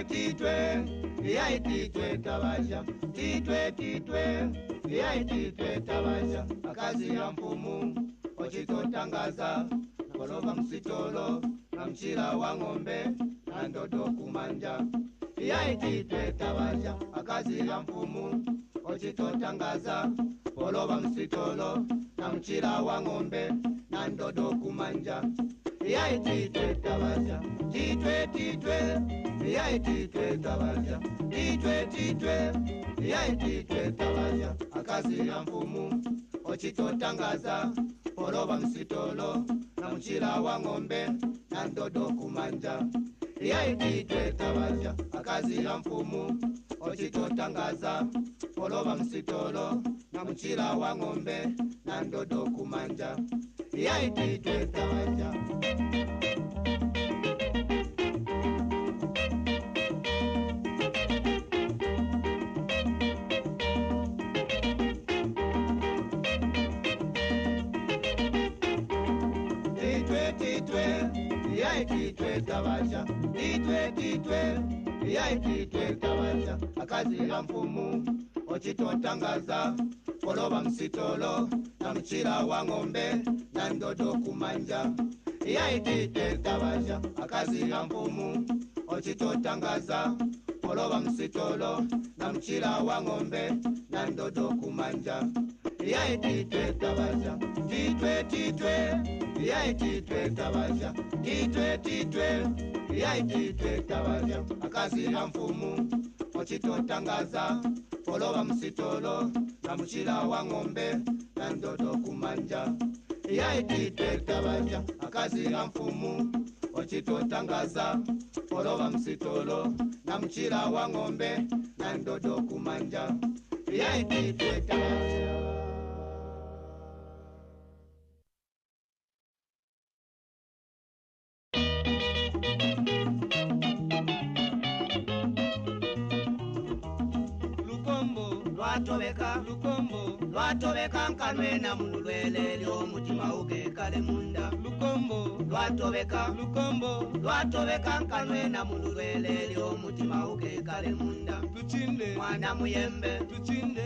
titwe tabasha, titwe tabasha, akazi ya mfumu ochitotangaza, koloba msitolo na mchila wa ng'ombe na ndoto kumanja. Titwe tabasha, akazi ya mfumu ochitotangaza, koloba msitolo na mchila wa ng'ombe na ndoto kumanja. Titwe tabasha, titwe tabasha, titwe tabasha, akazi ya mfumu ochitotangaza, koloba msitolo na mchila wa ng'ombe na ndoto kumanja. Titwe tabasha, akazi ya mfumu ochitotangaza, koloba msitolo na mchila wa ng'ombe na ndoto kumanja. Titwe tabasha. Titwe tabasha, titwe tabasha, akazi ya mfumu ochitotangaza, koloba msitolo na mchila wa ng'ombe na ndoto kumanja. Titwe tabasha, akazi ya mfumu ochitotangaza, koloba msitolo na mchila wa ng'ombe na ndoto kumanja. Titwe tabasha, titwe tabasha, titwe tabasha, akazi ya mfumu ochitotangaza, koloba msitolo na mchila wa ng'ombe na ndoto kumanja. Titwe tabasha, akazi ya mfumu ochitotangaza, koloba msitolo na mchila wa ng'ombe na ndoto kumanja. Titwe tabasha. Lwatobeka nkanwena mulwele ly'omutima ugekale munda. Lwatobeka nkanwena mulwele ly'omutima ugekale munda.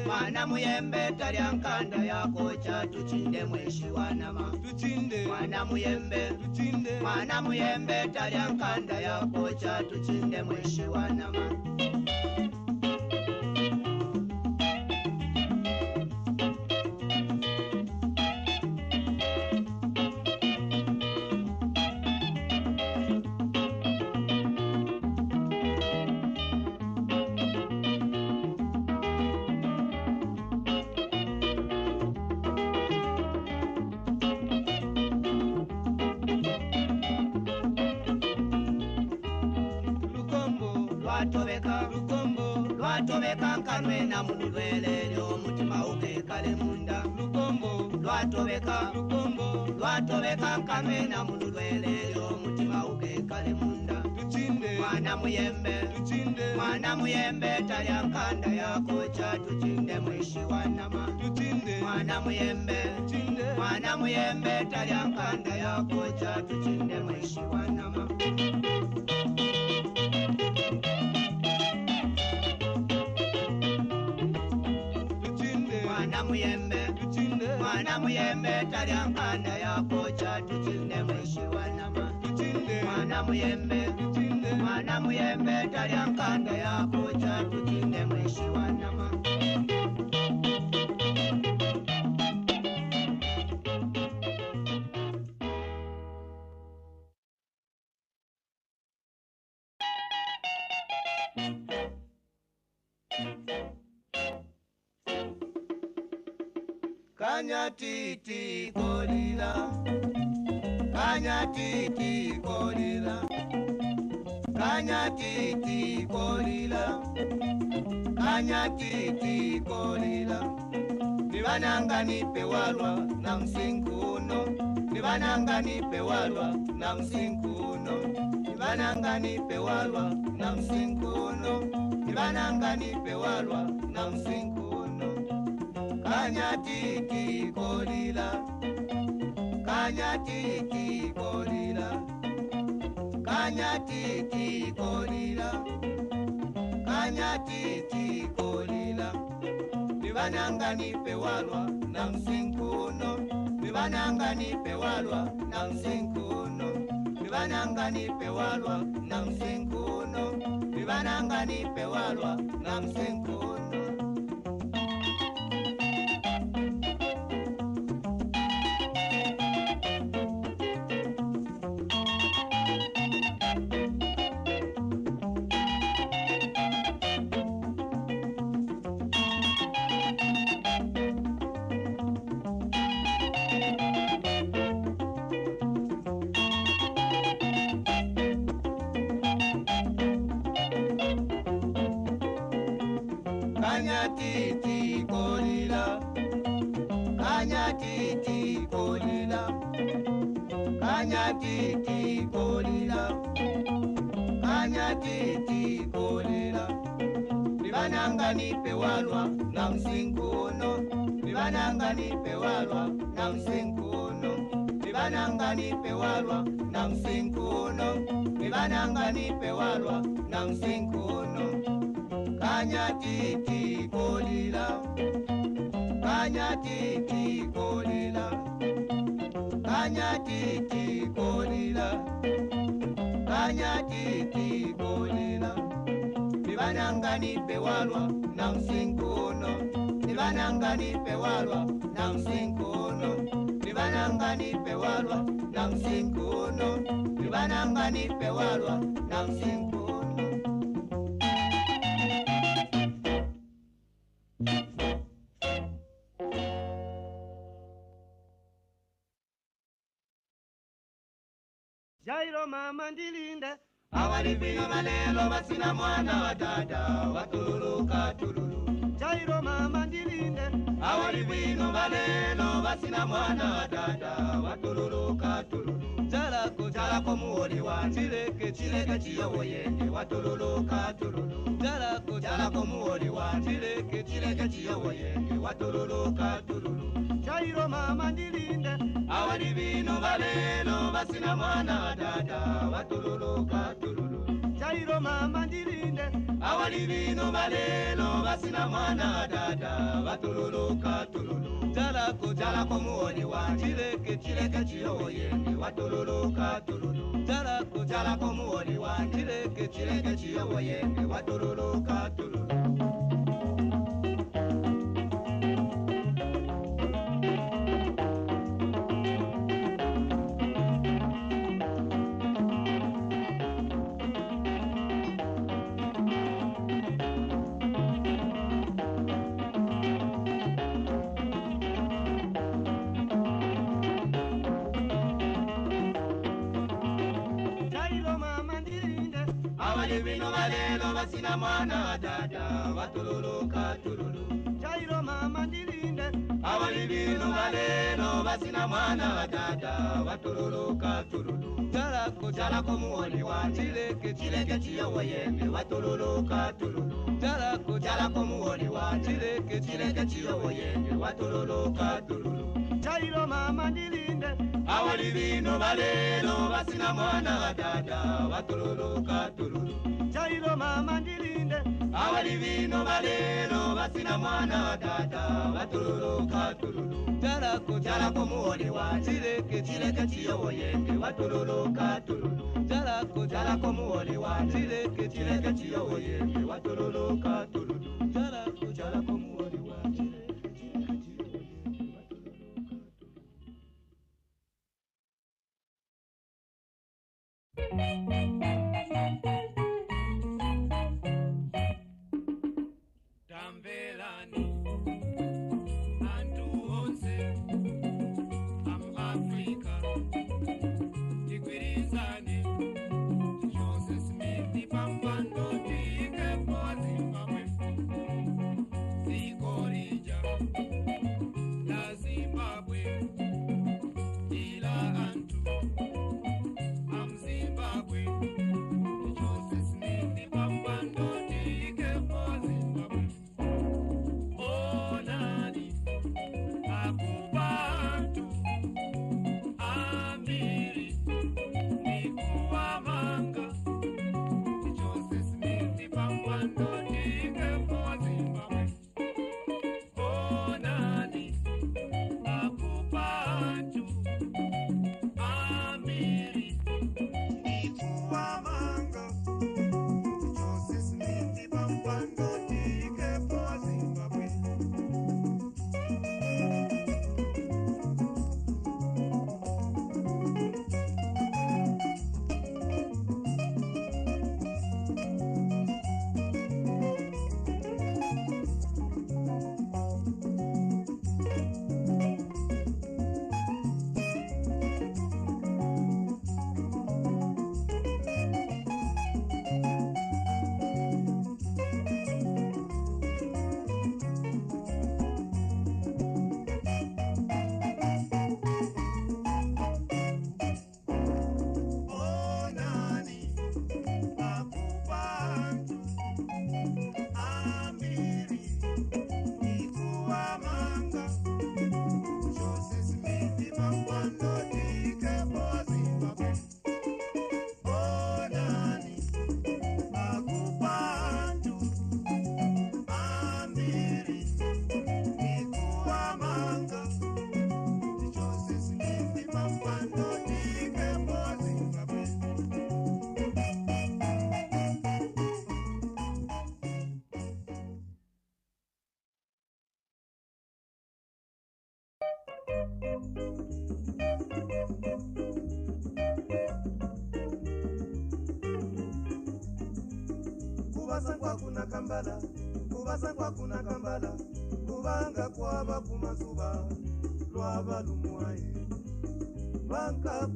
Mwana muyembe talya nkanda yakocha, tuchinde mweshi wanama. Mwana muyembe talya nkanda yakocha, tuchinde mweshi wanama. Lwatobeka nkanwena mulwele ly'omutima ugekale munda. Lwatobeka nkanwena mulwele ly'omutima ugekale munda. Mwana muyembe talya nkanda yakocha, tuchinde mweshi wanama. Mwana muyembe talya nkanda yakocha, tuchinde mweshi wanama. Mwana muyembe talya nkanda yakocha, tuchinde mweshi wanama. Mwana muyembe talya nkanda yakocha, tuchinde mweshi wanama. Kanyatiti kolila, kanyatiti kolila, kanyatiti kolila, kanyatiti kolila. Nibananga nipe walwa na msinkuno, nibananga nipe walwa na msinkuno, nibananga nipe walwa na msinkuno, nibananga nipe walwa na msinkuno. Kanyatiti kolila, kanyatiti kolila, kanyatiti kolila, kanyatiti kolila bibananga nipe walwa na msinkuno bibananga nipe walwa na msinkuno bibananga nipe walwa na msinkuno bibananga nipe walwa na msinkuno kanyatiti kolila kanyatiti kolila kanyatiti kolila kanyatiti kolila bibananga nipe walwa na msinkuno bibananga nipe walwa na msinkuno bibananga nipe walwa na msinkuno bibananga nipe walwa na msinkuno kanyatiti kolila kanyatiti kolila kanyatiti kolila kanyatiti kolila bibananga nipe walwa na msinkuno bibananga nipe walwa na msinkuno bibananga nipe walwa na msinkuno bibananga nipe walwa na msinkuno Jairo mama ndilinde awali vino malelo basina mwana wa dada watululuka tululu Jairo mama ndilinde awali vino malelo basina mwana wa dada watululuka tululu Jalako muoli wa chileke chiyowo yende watululuka tululu Jalako muoli wa chileke chiyowo yende watululuka tululu Jairo mama ndilinde awali vino balelo basina mwana wa dada watululuka tululu Jairo mama ndilinde awali vino balelo basina mwana wa dada watululuka tululu Jalako muoli wa chileke chiyowo yende watululuka tululu Jalako muoli wa chileke chiyowo yende watululuka tululu Vino balelo basina mwana wa dada watululuka tululu Jairo mama ndilinde awali vino balelo basina mwana wa dada watululuka tululu Jalako muoli wa chileke chiyowo yende watululuka tululu Jalako muoli wa chileke chiyowo yende watululuka tululu Jairo mama ndilinde awali vino balelo basina mwana wa dada watululuka tululu Jairo mama ndilinde awali vino balelo basina mwana wa dada watululuka tululu Jalako muoli wa chileke chiyowo yende watululuka tululu Jalako muoli wa chileke chiyowo yende watululuka tululu Jalako muoli wa chileke chiyowo yende Tambelani Antu onse Am Africa Tikwirizane Joseph Smith Pampando Tike Pozi Mamwefu Sikorija La Zimbabwe Ila Antu Am Zimbabwe Joseph Smith Pampando Tike Pozi Mamwefu kubasangwa kuna kambala, kubasangwa kuna kambala, kubanga kwaba kumazuba, lwaba lumwaye. Banka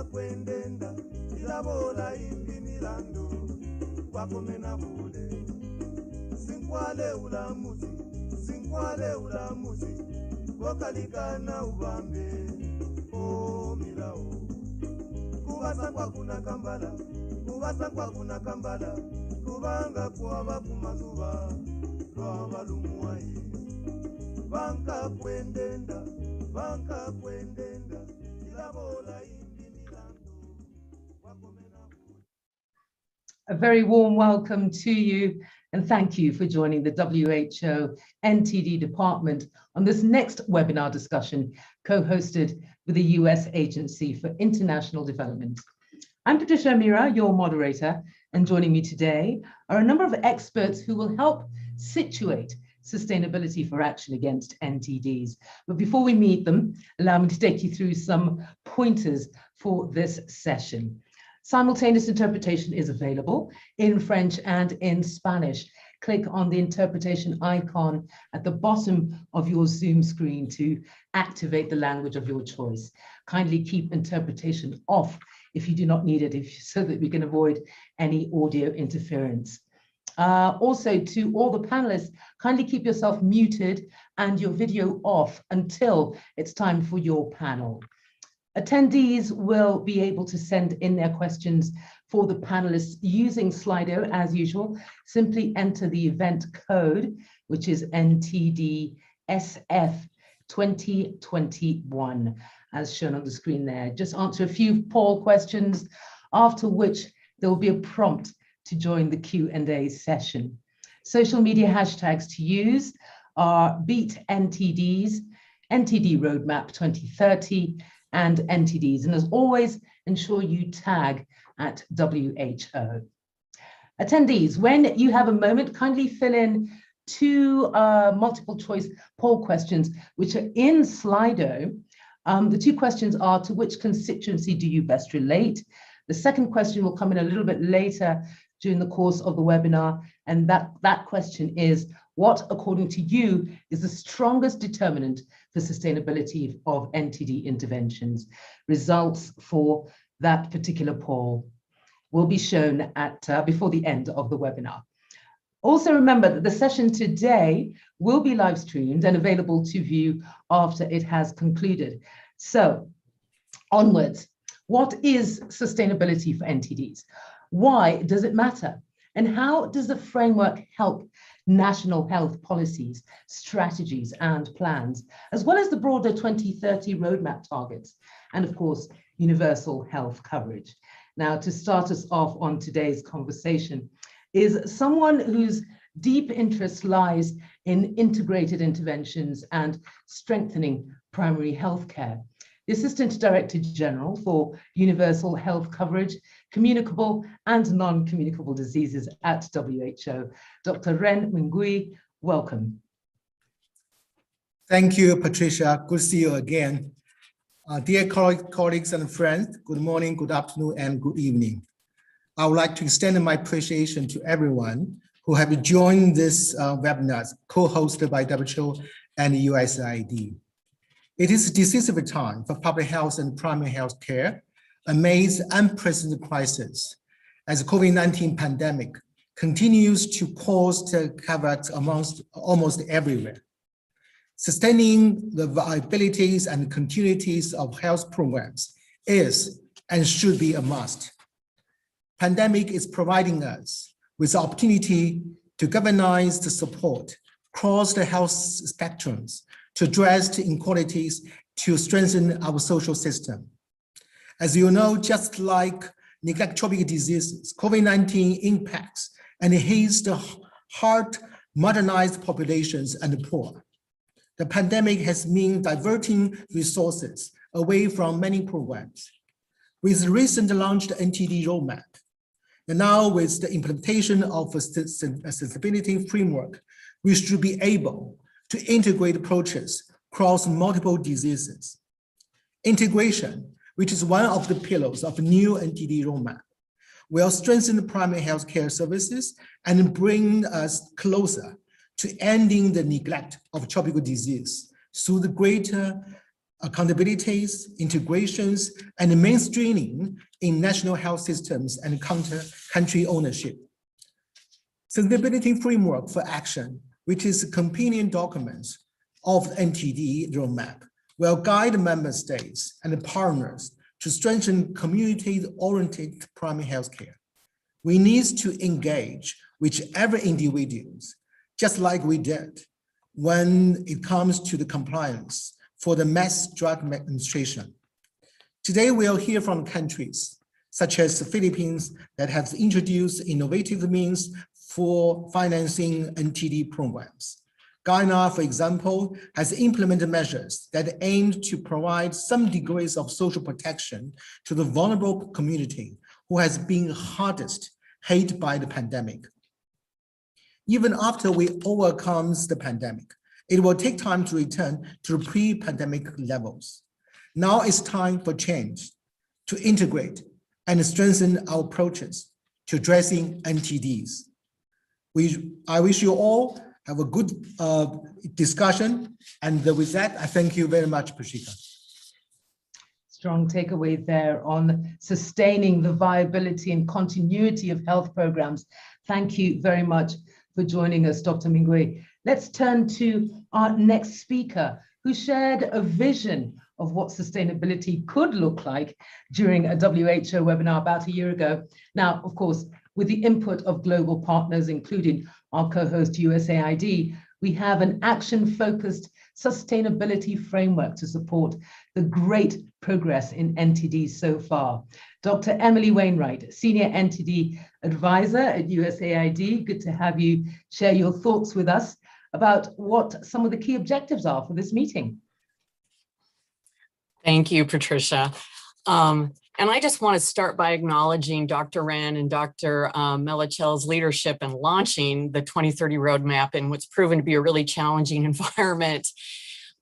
kwendenda, ilabola imbi milando, wakomena bule. Sinkwale ulamuzi, wokalikana ubambe, o milao. Kubasangwa kuna kambala, kubanga kwaba kumazuba, lwaba lumwaye. Banka kwendenda, ilabola imbi milando, wakomena bule. A very warm welcome to you and thank you for joining the WHO NTD department on this next webinar discussion co-hosted with the US Agency for International Development. I'm Patricia Amira, your moderator, and joining me today are a number of experts who will help situate sustainability for action against NTDs. But before we meet them, allow me to take you through some pointers for this session. Simultaneous interpretation is available in French and in Spanish. Click on the interpretation icon at the bottom of your Zoom screen to activate the language of your choice. Kindly keep interpretation off if you do not need it, so that we can avoid any audio interference. Also, to all the panelists, kindly keep yourself muted and your video off until it's time for your panel. Attendees will be able to send in their questions for the panelists using Slido as usual. Simply enter the event code, which is Ntds SF 2021, as shown on the screen there. Just answer a few poll questions, after which there will be a prompt to join the Q&A session. Social media hashtags to use are Beat Ntds, NTD Roadmap 2030, and Ntds. And as always, ensure you tag at WHO. Attendees, when you have a moment, kindly fill in two multiple choice poll questions, which are in Slido. The two questions are: to which constituency do you best relate? The second question will come in a little bit later during the course of the webinar. And that question is: what, according to you, is the strongest determinant for sustainability of NTD interventions? Results for that particular poll will be shown at before the end of the webinar. Also remember that the session today will be live streamed and available to view after it has concluded. So onwards, what is sustainability for NTDs? Why does it matter? And how does the framework help national health policies, strategies, and plans, as well as the broader 2030 roadmap targets, and of course, universal health coverage? Now, to start us off on today's conversation is someone whose deep interest lies in integrated interventions and strengthening primary health care. The Assistant Director General for Universal Health Coverage, Communicable and Non-Communicable Diseases at WHO, Dr. Ren Mingui, welcome. Thank you, Patricia. Good to see you again. Dear colleagues and friends, good morning, good afternoon, and good evening. I would like to extend my appreciation to everyone who have joined this webinar co-hosted by WHO and USAID. It is a decisive time for public health and primary health care amidst unprecedented crisis, as the COVID-19 pandemic continues to cause havoc amongst almost everywhere. Sustaining the viabilities and continuities of health programs is and should be a must. Pandemic is providing us with the opportunity to galvanize the support across the health spectrums to address the inequalities to strengthen our social system. As you know, just like neglectropic diseases, COVID-19 impacts and hits the hard, marginalized populations and the poor. The pandemic has meant diverting resources away from many programs. With the recently launched NTD roadmap, and now with the implementation of a sustainability framework, we should be able to integrate approaches across multiple diseases. Integration, which is one of the pillars of a new NTD roadmap, will strengthen the primary healthcare services and bring us closer to ending the neglect of tropical disease through the greater accountabilities, integrations, and mainstreaming in national health systems and country ownership. Sustainability Framework for Action, which is a companion document of the NTD roadmap, will guide member states and partners to strengthen community-oriented primary healthcare. We need to engage whichever individuals, just like we did when it comes to the compliance for the mass drug administration. Today, we'll hear from countries such as the Philippines that have introduced innovative means for financing NTD programs. Ghana, for example, has implemented measures that aim to provide some degrees of social protection to the vulnerable community who has been hardest hit by the pandemic. Even after we overcome the pandemic, it will take time to return to pre-pandemic levels. Now it's time for change, to integrate and strengthen our approaches to addressing NTDs. I wish you all have a good discussion. And with that, I thank you very much, Prashika. Strong takeaway there on sustaining the viability and continuity of health programs. Thank you very much for joining us, Dr. Mingwe. Let's turn to our next speaker, who shared a vision of what sustainability could look like during a WHO webinar about a year ago. Now, of course, with the input of global partners, including our co-host USAID, we have an action-focused sustainability framework to support the great progress in NTDs so far. Dr. Emily Wainwright, Senior NTD Advisor at USAID, good to have you share your thoughts with us about what some of the key objectives are for this meeting. Thank you, Patricia. And I just want to start by acknowledging Dr. Wren and Dr. Melichel's leadership in launching the 2030 roadmap in what's proven to be a really challenging environment,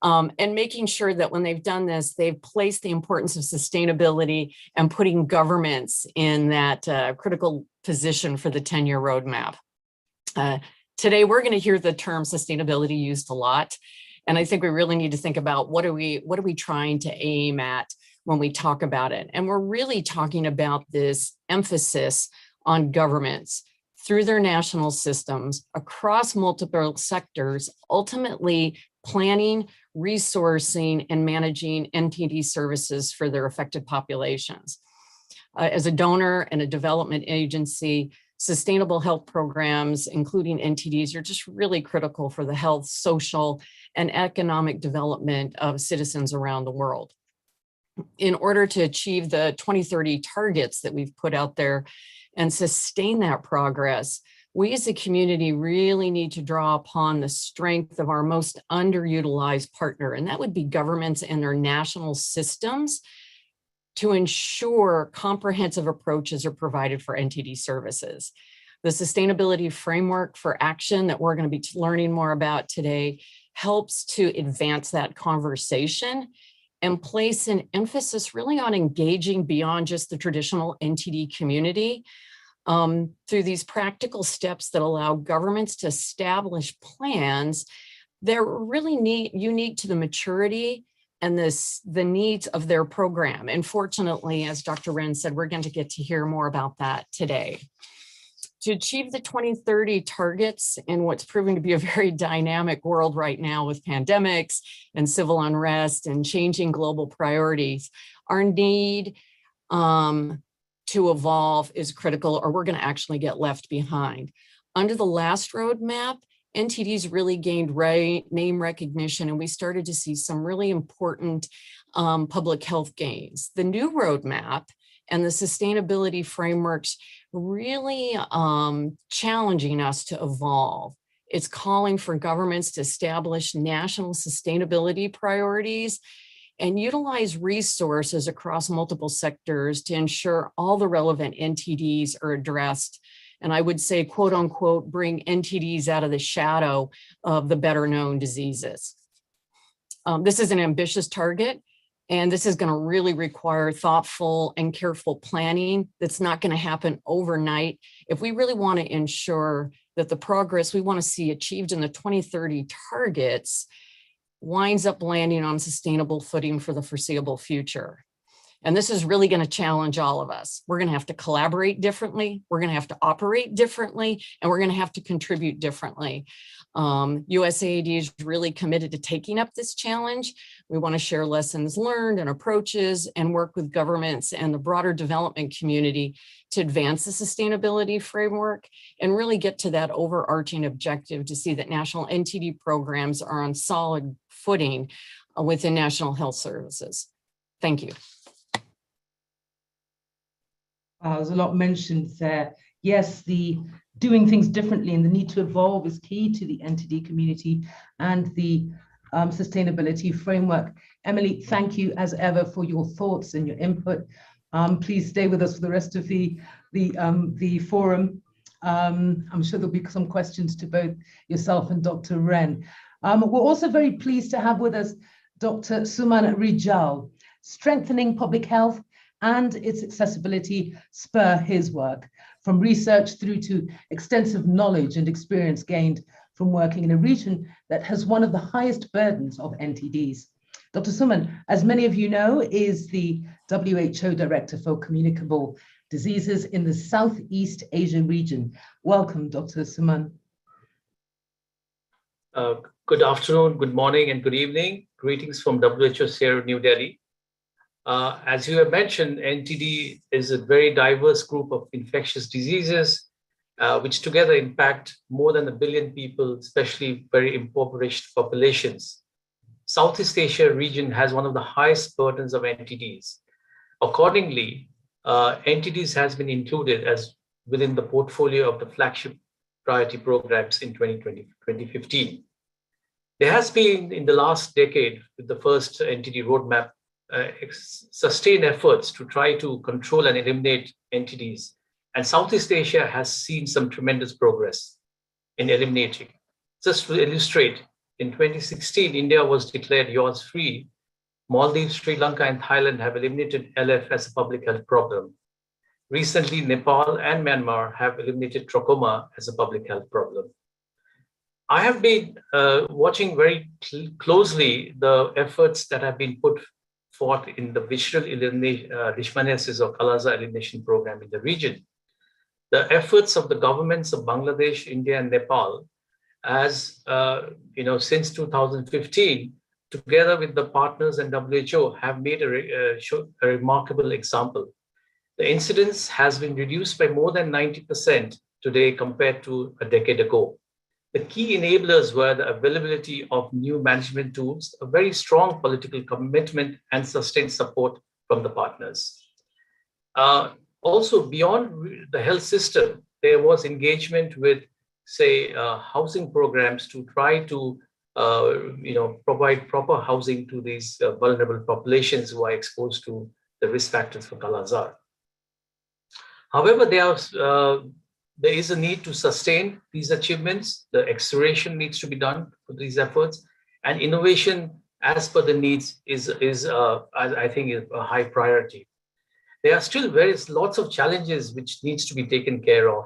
and making sure that when they've done this, they've placed the importance of sustainability and putting governments in that critical position for the 10-year roadmap. Today, we're going to hear the term sustainability used a lot. And I think we really need to think about what are we trying to aim at when we talk about it. And we're really talking about this emphasis on governments through their national systems across multiple sectors, ultimately planning, resourcing, and managing NTD services for their affected populations. As a donor and a development agency, sustainable health programs, including NTDs, are just really critical for the health, social, and economic development of citizens around the world. In order to achieve the 2030 targets that we've put out there and sustain that progress, we as a community really need to draw upon the strength of our most underutilized partner, and that would be governments and their national systems, to ensure comprehensive approaches are provided for NTD services. The Sustainability Framework for Action that we're going to be learning more about today helps to advance that conversation and place an emphasis really on engaging beyond just the traditional NTD community through these practical steps that allow governments to establish plans that are really unique to the maturity and the needs of their program. And fortunately, as Dr. Wren said, we're going to get to hear more about that today. To achieve the 2030 targets in what's proving to be a very dynamic world right now with pandemics and civil unrest and changing global priorities, our need to evolve is critical, or we're going to actually get left behind. Under the last roadmap, NTDs really gained name recognition, and we started to see some really important public health gains. The new roadmap and the sustainability frameworks really challenging us to evolve. It's calling for governments to establish national sustainability priorities and utilize resources across multiple sectors to ensure all the relevant NTDs are addressed. And I would say, quote unquote, bring NTDs out of the shadow of the better known diseases. This is an ambitious target, And this is going to really require thoughtful and careful planning. That's not going to happen overnight. If we really want to ensure that the progress we want to see achieved in the 2030 targets winds up landing on sustainable footing for the foreseeable future. And this is really going to challenge all of us. We're going to have to collaborate differently. We're going to have to operate differently, and we're going to have to contribute differently. Usaid is really committed to taking up this challenge. We want to share lessons learned and approaches and work with governments and the broader development community to advance the sustainability framework and really get to that overarching objective to see that national NTD programs are on solid footing within national health services. Thank you. There's a lot mentioned there. Yes, the doing things differently and the need to evolve is key to the NTD community and the sustainability framework. Emily, thank you as ever for your thoughts and your input. Please stay with us for the rest of the forum. I'm sure there'll be some questions to both yourself and Dr. Ren. We're also very pleased to have with us Dr. Suman Rijal. Strengthening public health and its accessibility spur his work, from research through to extensive knowledge and experience gained from working in a region that has one of the highest burdens of NTDs. Dr. Suman, as many of you know, is the WHO Director for Communicable Diseases in the Southeast Asia region. Welcome, Dr. Suman. Good afternoon, good morning, and good evening. Greetings from WHO Sierra, New Delhi. As you have mentioned, NTD is a very diverse group of infectious diseases, which together impact more than 1 billion people, especially very impoverished populations. Southeast Asia region has one of the highest burdens of NTDs. Accordingly, NTDs has been included as within the portfolio of the flagship priority programs in 2015. There has been, in the last decade, with the first NTD roadmap, sustained efforts to try to control and eliminate NTDs. And Southeast Asia has seen some tremendous progress in eliminating. Just to illustrate, in 2016, India was declared yaws-free. Maldives, Sri Lanka, and Thailand have eliminated LF as a public health problem. Recently, Nepal and Myanmar have eliminated trachoma as a public health problem. I have been watching very closely the efforts that have been put forth in the visceral leishmaniasis or Kala-Azar elimination program in the region. The efforts of the governments of Bangladesh, India, and Nepal, as since 2015, together with the partners and WHO, have made a remarkable example. The incidence has been reduced by more than 90% today compared to a decade ago. The key enablers were the availability of new management tools, a very strong political commitment, and sustained support from the partners. Also, beyond the health system, there was engagement with, say, housing programs to try to provide proper housing to these vulnerable populations who are exposed to the risk factors for Kala-Azar. However, there is a need to sustain these achievements. The acceleration needs to be done for these efforts, and innovation as per the needs is I think, is a high priority. There are still lots of challenges which needs to be taken care of.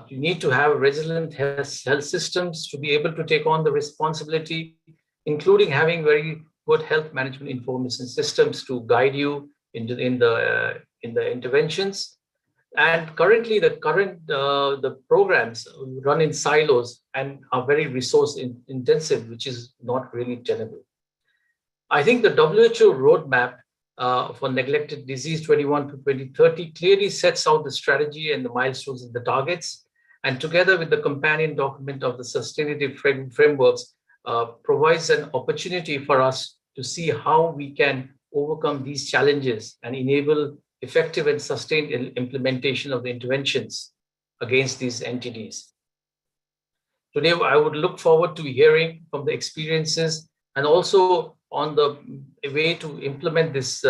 You need to have resilient health systems to be able to take on the responsibility, including having very good health management information systems to guide you in the interventions. And currently, the programs run in silos and are very resource intensive, which is not really tenable. I think the WHO roadmap for neglected disease 21 to 2030 clearly sets out the strategy and the milestones and the targets, and together with the companion document of the sustainability frameworks, provides an opportunity for us to see how we can overcome these challenges and enable effective and sustained implementation of the interventions against these entities. Today, I would look forward to hearing from the experiences and also on the way to implement this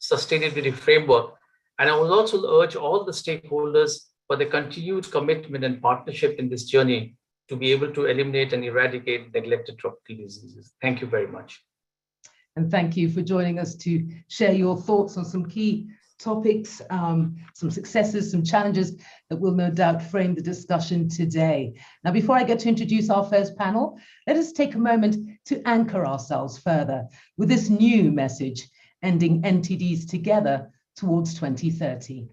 sustainability framework. And I will also urge all the stakeholders for the continued commitment and partnership in this journey to be able to eliminate and eradicate neglected tropical diseases. Thank you very much. And thank you for joining us to share your thoughts on some key topics, some successes, some challenges that will no doubt frame the discussion today. Now, before I get to introduce our first panel, let us take a moment to anchor ourselves further with this new message, ending NTDs together towards 2030.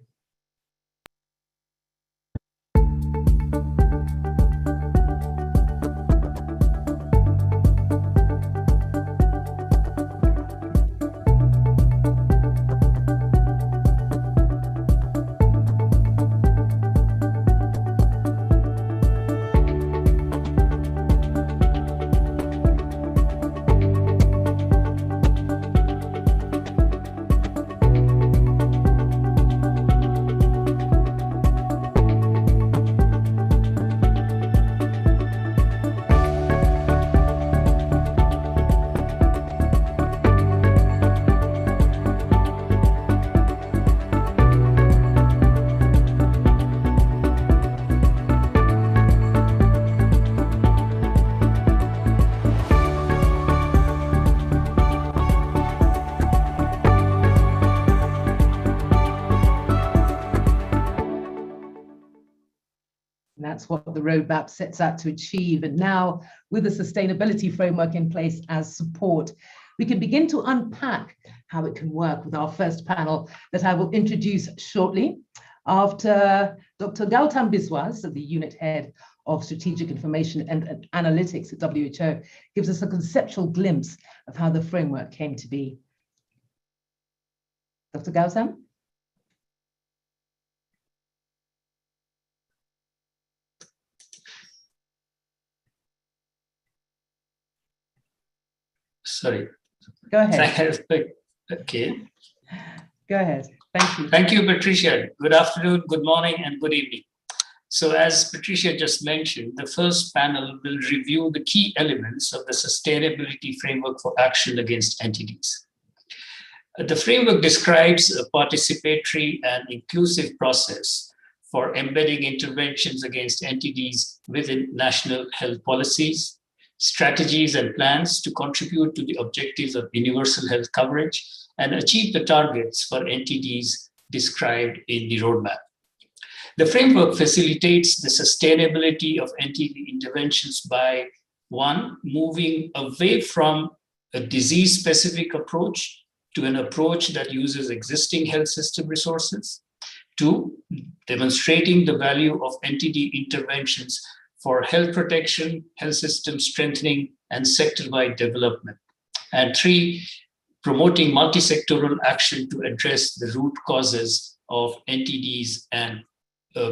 That's what the roadmap sets out to achieve. And now, with the sustainability framework in place as support, we can begin to unpack how it can work with our first panel that I will introduce shortly. After Dr. Gautam Biswas, the unit head of Strategic Information and Analytics at WHO, gives us a conceptual glimpse of how the framework came to be. Dr. Gautam? Sorry. Go ahead. Okay. Go ahead. Thank you. Thank you, Patricia. Good afternoon, good morning, and good evening. So as Patricia just mentioned, the first panel will review the key elements of the Sustainability Framework for Action Against Ntds. The framework describes a participatory and inclusive process for embedding interventions against Ntds within national health policies, strategies and plans to contribute to the objectives of universal health coverage and achieve the targets for Ntds described in the roadmap. The framework facilitates the sustainability of NTD interventions by, one, moving away from a disease-specific approach to an approach that uses existing health system resources. Two, demonstrating the value of NTD interventions for health protection, health system strengthening, and sector-wide development. And three, promoting multi-sectoral action to address the root causes of NTDs and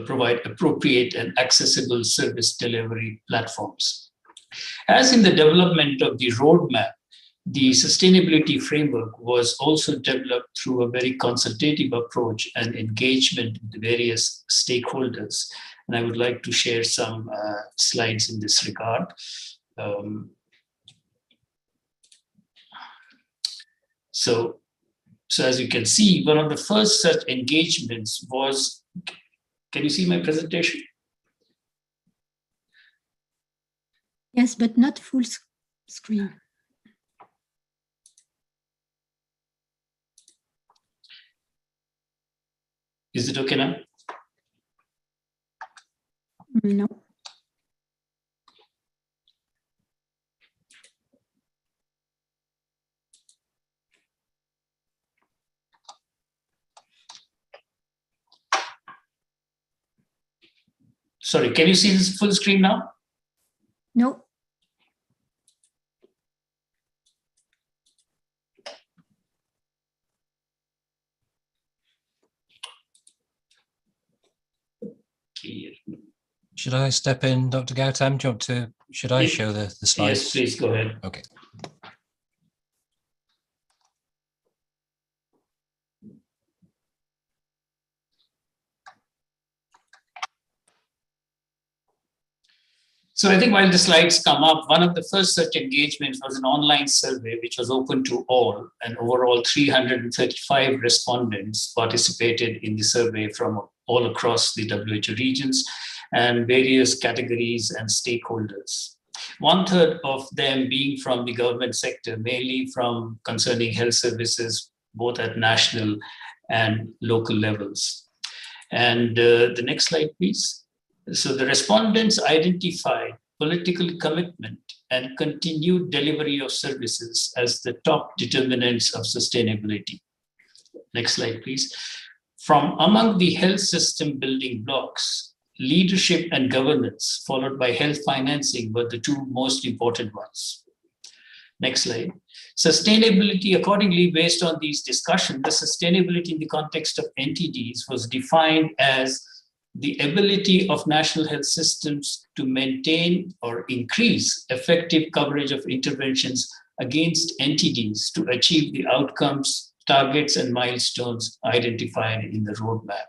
provide appropriate and accessible service delivery platforms. As in the development of the roadmap, the sustainability framework was also developed through a very consultative approach and engagement with the various stakeholders. And I would like to share some slides in this regard. So as you can see, one of the first such engagements was, can you see my presentation? Yes, but not full screen. Is it okay now? No. Sorry, can you see this full screen now? No. Should I step in, Dr. Gautam? Do you want to, should I show the slides? Yes, please go ahead. Okay. So I think while the slides come up, one of the first such engagements was an online survey, which was open to all, and overall 335 respondents participated in the survey from all across the WHO regions and various categories and stakeholders. 1/3 of them being from the government sector, mainly from concerning health services, both at national and local levels. And the next slide, please. So the respondents identified political commitment and continued delivery of services as the top determinants of sustainability. Next slide, please. From among the health system building blocks, leadership and governance, followed by health financing, were the two most important ones. Next slide. Sustainability, accordingly, based on these discussions, the sustainability in the context of Ntds was defined as the ability of national health systems to maintain or increase effective coverage of interventions against Ntds to achieve the outcomes, targets, and milestones identified in the roadmap.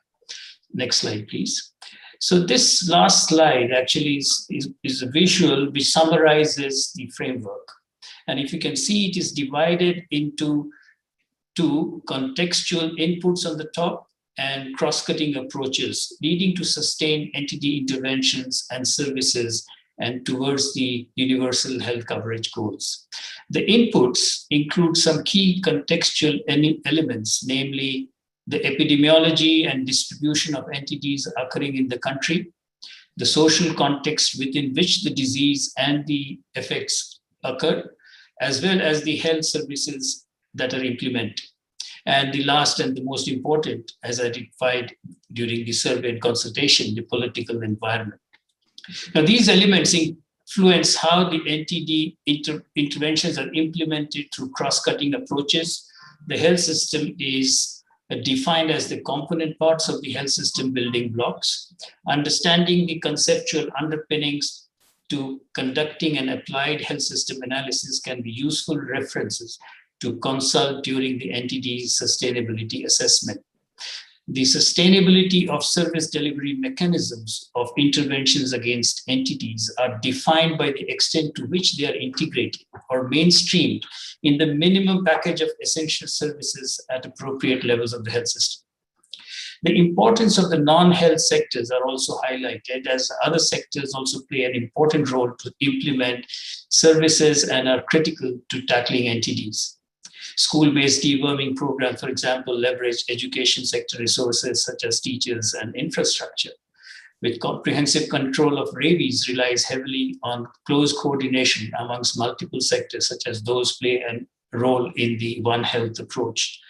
Next slide, please. So this last slide actually is a visual which summarizes the framework. And if you can see, it is divided into two contextual inputs on the top and cross-cutting approaches leading to sustained Ntd interventions and services and towards the universal health coverage goals. The inputs include some key contextual elements, namely the epidemiology and distribution of Ntds occurring in the country, the social context within which the disease and the effects occur, as well as the health services that are implemented. And the last and the most important, as identified during the survey and consultation, the political environment. Now, these elements influence how the Ntd interventions are implemented through cross-cutting approaches. The health system is defined as the component parts of the health system building blocks. Understanding the conceptual underpinnings to conducting an applied health system analysis can be useful references to consult during the Ntd's sustainability assessment. The sustainability of service delivery mechanisms of interventions against Ntds are defined by the extent to which they are integrated or mainstreamed in the minimum package of essential services at appropriate levels of the health system. The importance of the non-health sectors are also highlighted, as other sectors also play an important role to implement services and are critical to tackling Ntds. School-based deworming programs, for example, leverage education sector resources such as teachers and infrastructure. With comprehensive control of rabies relies heavily on close coordination amongst multiple sectors, such as those play a role in the One Health approach.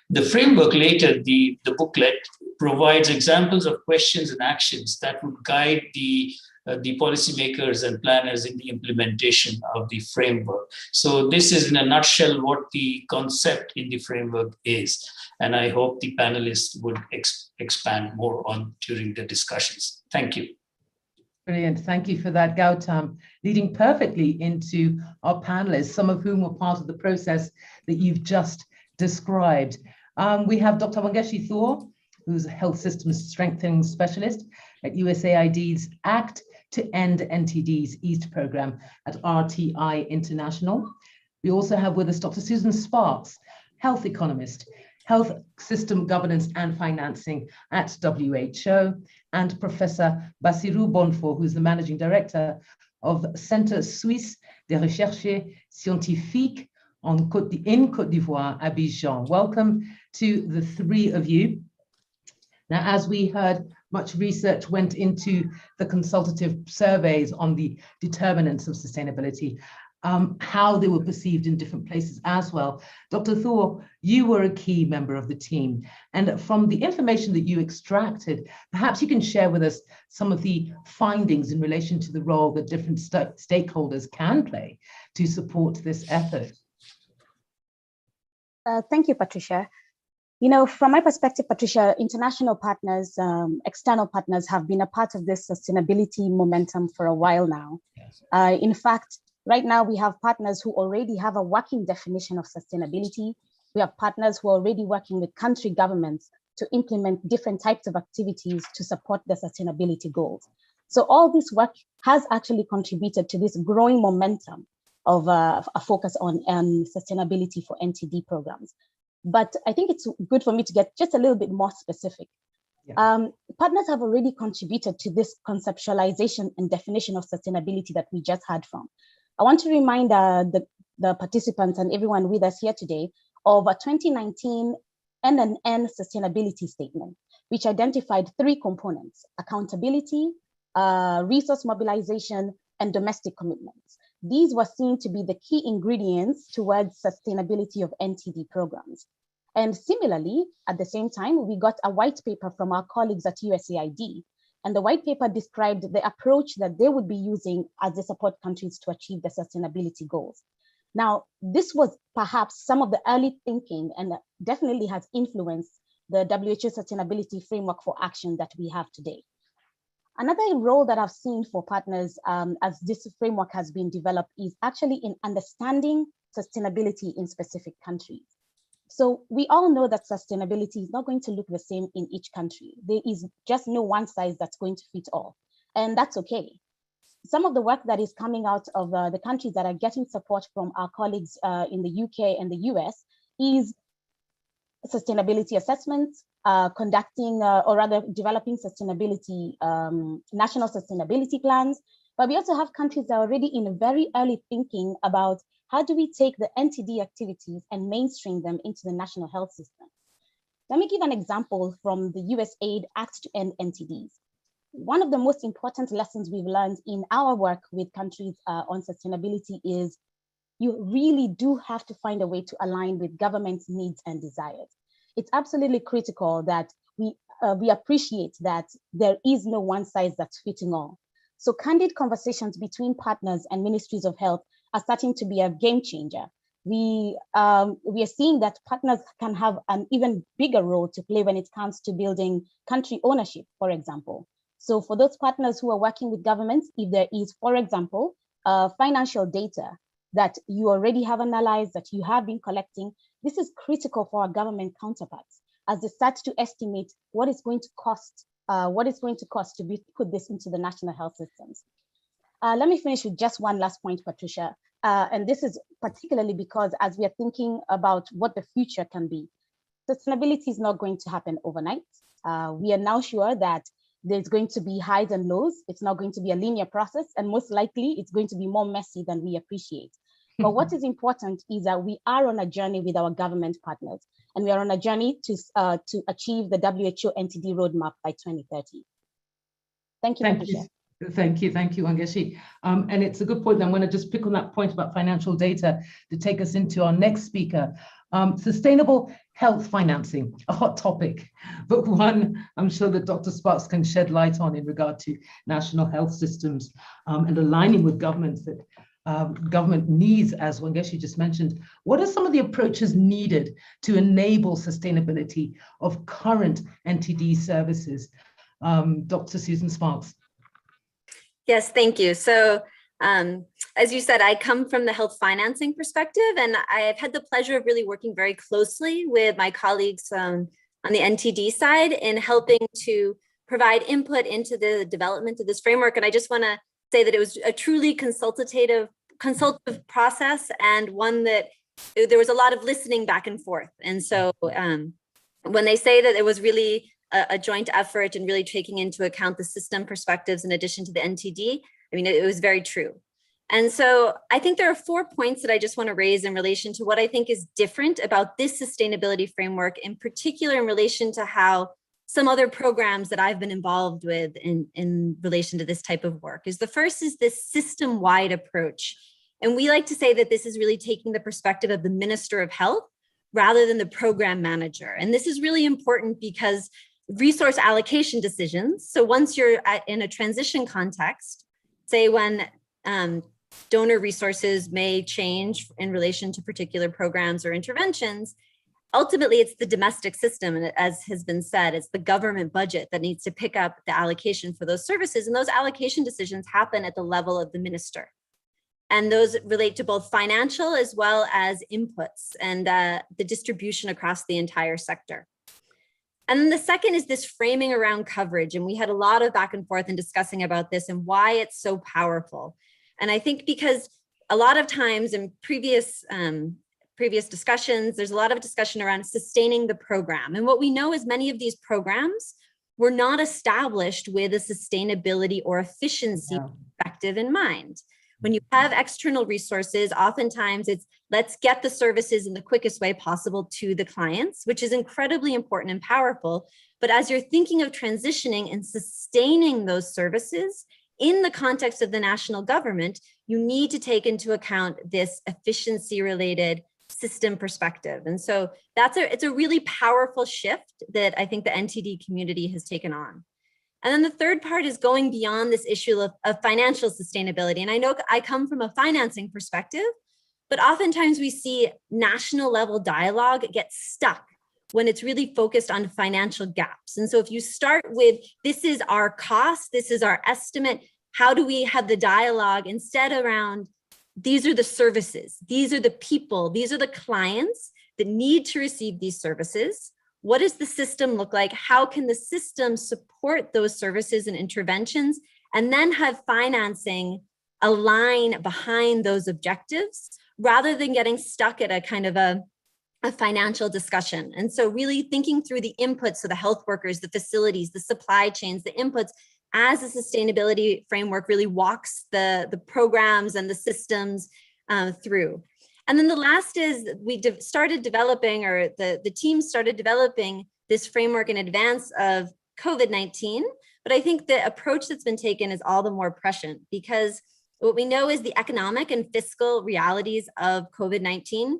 The framework later, the booklet, provides examples of questions and actions that would guide the policymakers and planners in the implementation of the framework. So this is in a nutshell what the concept in the framework is. And I hope the panelists would expand more on during the discussions. Thank you. Brilliant. Thank you for that, Gautam, leading perfectly into our panelists, some of whom were part of the process that you've just described. We have Dr. Wangeshi Thor, who's a health systems strengthening specialist at USAID's Act to End Ntds East program at RTI International. We also have with us Dr. Susan Sparks, health economist, health system governance and financing at WHO, and Professor Bassirou Bonfo, who's the managing director of Centre Suisse de Recherche Scientifique in Côte d'Ivoire, Abidjan. Welcome to the three of you. Now, as we heard, much research went into the consultative surveys on the determinants of sustainability, how they were perceived in different places as well. Dr. Thor, you were a key member of the team. And from the information that you extracted, perhaps you can share with us some of the findings in relation to the role that different stakeholders can play to support this effort. Thank you, Patricia. You know, from my perspective, Patricia, international partners, external partners have been a part of this sustainability momentum for a while now. Yes. In fact, right now we have partners who already have a working definition of sustainability. We have partners who are already working with country governments to implement different types of activities to support the sustainability goals. So all this work has actually contributed to this growing momentum of a focus on sustainability for NTD programs. But I think it's good for me to get just a little bit more specific. Partners have already contributed to this conceptualization and definition of sustainability that we just heard from. I want to remind the participants and everyone with us here today of a 2019 NNN sustainability statement, which identified 3 components: accountability, resource mobilization, and domestic commitments. These were seen to be the key ingredients towards sustainability of NTD programs. And similarly, at the same time, we got a white paper from our colleagues at USAID, and the white paper described the approach that they would be using as they support countries to achieve the sustainability goals. Now, this was perhaps some of the early thinking and definitely has influenced the WHO Sustainability Framework for Action that we have today. Another role that I've seen for partners as this framework has been developed is actually in understanding sustainability in specific countries. So we all know that sustainability is not going to look the same in each country. There is just no one size that's going to fit all, and that's okay. Some of the work that is coming out of the countries that are getting support from our colleagues in the UK and the US is sustainability assessments, conducting or rather developing sustainability, national sustainability plans. But we also have countries that are already in a very early thinking about how do we take the NTD activities and mainstream them into the national health system. Let me give an example from the Usaid Act to End NTDs. One of the most important lessons we've learned in our work with countries on sustainability is you really do have to find a way to align with government's needs and desires. It's absolutely critical that we appreciate that there is no one size that's fitting all. So candid conversations between partners and ministries of health are starting to be a game changer. We are seeing that partners can have an even bigger role to play when it comes to building country ownership, for example. So for those partners who are working with governments, if there is, for example, financial data that you already have analyzed, that you have been collecting, this is critical for our government counterparts as they start to estimate what it's going to cost to put this into the national health systems. Let me finish with just one last point, Patricia. And this is particularly because as we are thinking about what the future can be, sustainability is not going to happen overnight. We are now sure that there's going to be highs and lows. It's not going to be a linear process, and most likely it's going to be more messy than we appreciate. But what is important is that we are on a journey with our government partners, and we are on a journey to achieve the WHO NTD roadmap by 2030. Thank you, Patricia. Thank you, Wangeshi. And it's a good point. I'm going to just pick on that point about financial data to take us into our next speaker. Sustainable health financing, a hot topic, but one I'm sure that Dr. Sparks can shed light on in regard to national health systems and aligning with governments that government needs, as Wangeshi just mentioned. What are some of the approaches needed to enable sustainability of current NTD services? Dr. Susan Sparks. Yes, thank you. So as you said, I come from the health financing perspective, and I've had the pleasure of really working very closely with my colleagues on the NTD side in helping to provide input into the development of this framework. And I just want to say that it was a truly consultative process, and one that there was a lot of listening back and forth. And so when they say that it was really a joint effort and really taking into account the system perspectives in addition to the NTD, I mean, it was very true. And so I think there are 4 points that I just want to raise in relation to what I think is different about this sustainability framework, in particular in relation to how some other programs that I've been involved with in relation to this type of work. Is the first is this system-wide approach. And we like to say that this is really taking the perspective of the Minister of Health rather than the program manager. And this is really important because resource allocation decisions, so once you're in a transition context, say when donor resources may change in relation to particular programs or interventions, ultimately it's the domestic system, and as has been said, it's the government budget that needs to pick up the allocation for those services, and those allocation decisions happen at the level of the minister. And those relate to both financial as well as inputs and the distribution across the entire sector. And then the second is this framing around coverage. And we had a lot of back and forth in discussing about this and why it's so powerful. And I think because a lot of times in previous discussions, there's a lot of discussion around sustaining the program. And what we know is many of these programs were not established with a sustainability or efficiency perspective in mind. When you have external resources, oftentimes it's let's get the services in the quickest way possible to the clients, which is incredibly important and powerful. But as you're thinking of transitioning and sustaining those services in the context of the national government, you need to take into account this efficiency related system perspective. And so it's a really powerful shift that I think the NTD community has taken on. And then the third part is going beyond this issue of financial sustainability. And I know I come from a financing perspective, but oftentimes we see national level dialogue get stuck when it's really focused on financial gaps. And so if you start with, this is our cost, this is our estimate, how do we have the dialogue instead around, these are the services, these are the people, these are the clients that need to receive these services. What does the system look like? How can the system support those services and interventions? And then have financing align behind those objectives rather than getting stuck at a kind of a financial discussion. And so really thinking through the inputs of the health workers, the facilities, the supply chains, the inputs as a sustainability framework really walks the programs and the systems through. And then the last is we started developing, or the team started developing this framework in advance of COVID-19. But I think the approach that's been taken is all the more prescient, because what we know is the economic and fiscal realities of COVID-19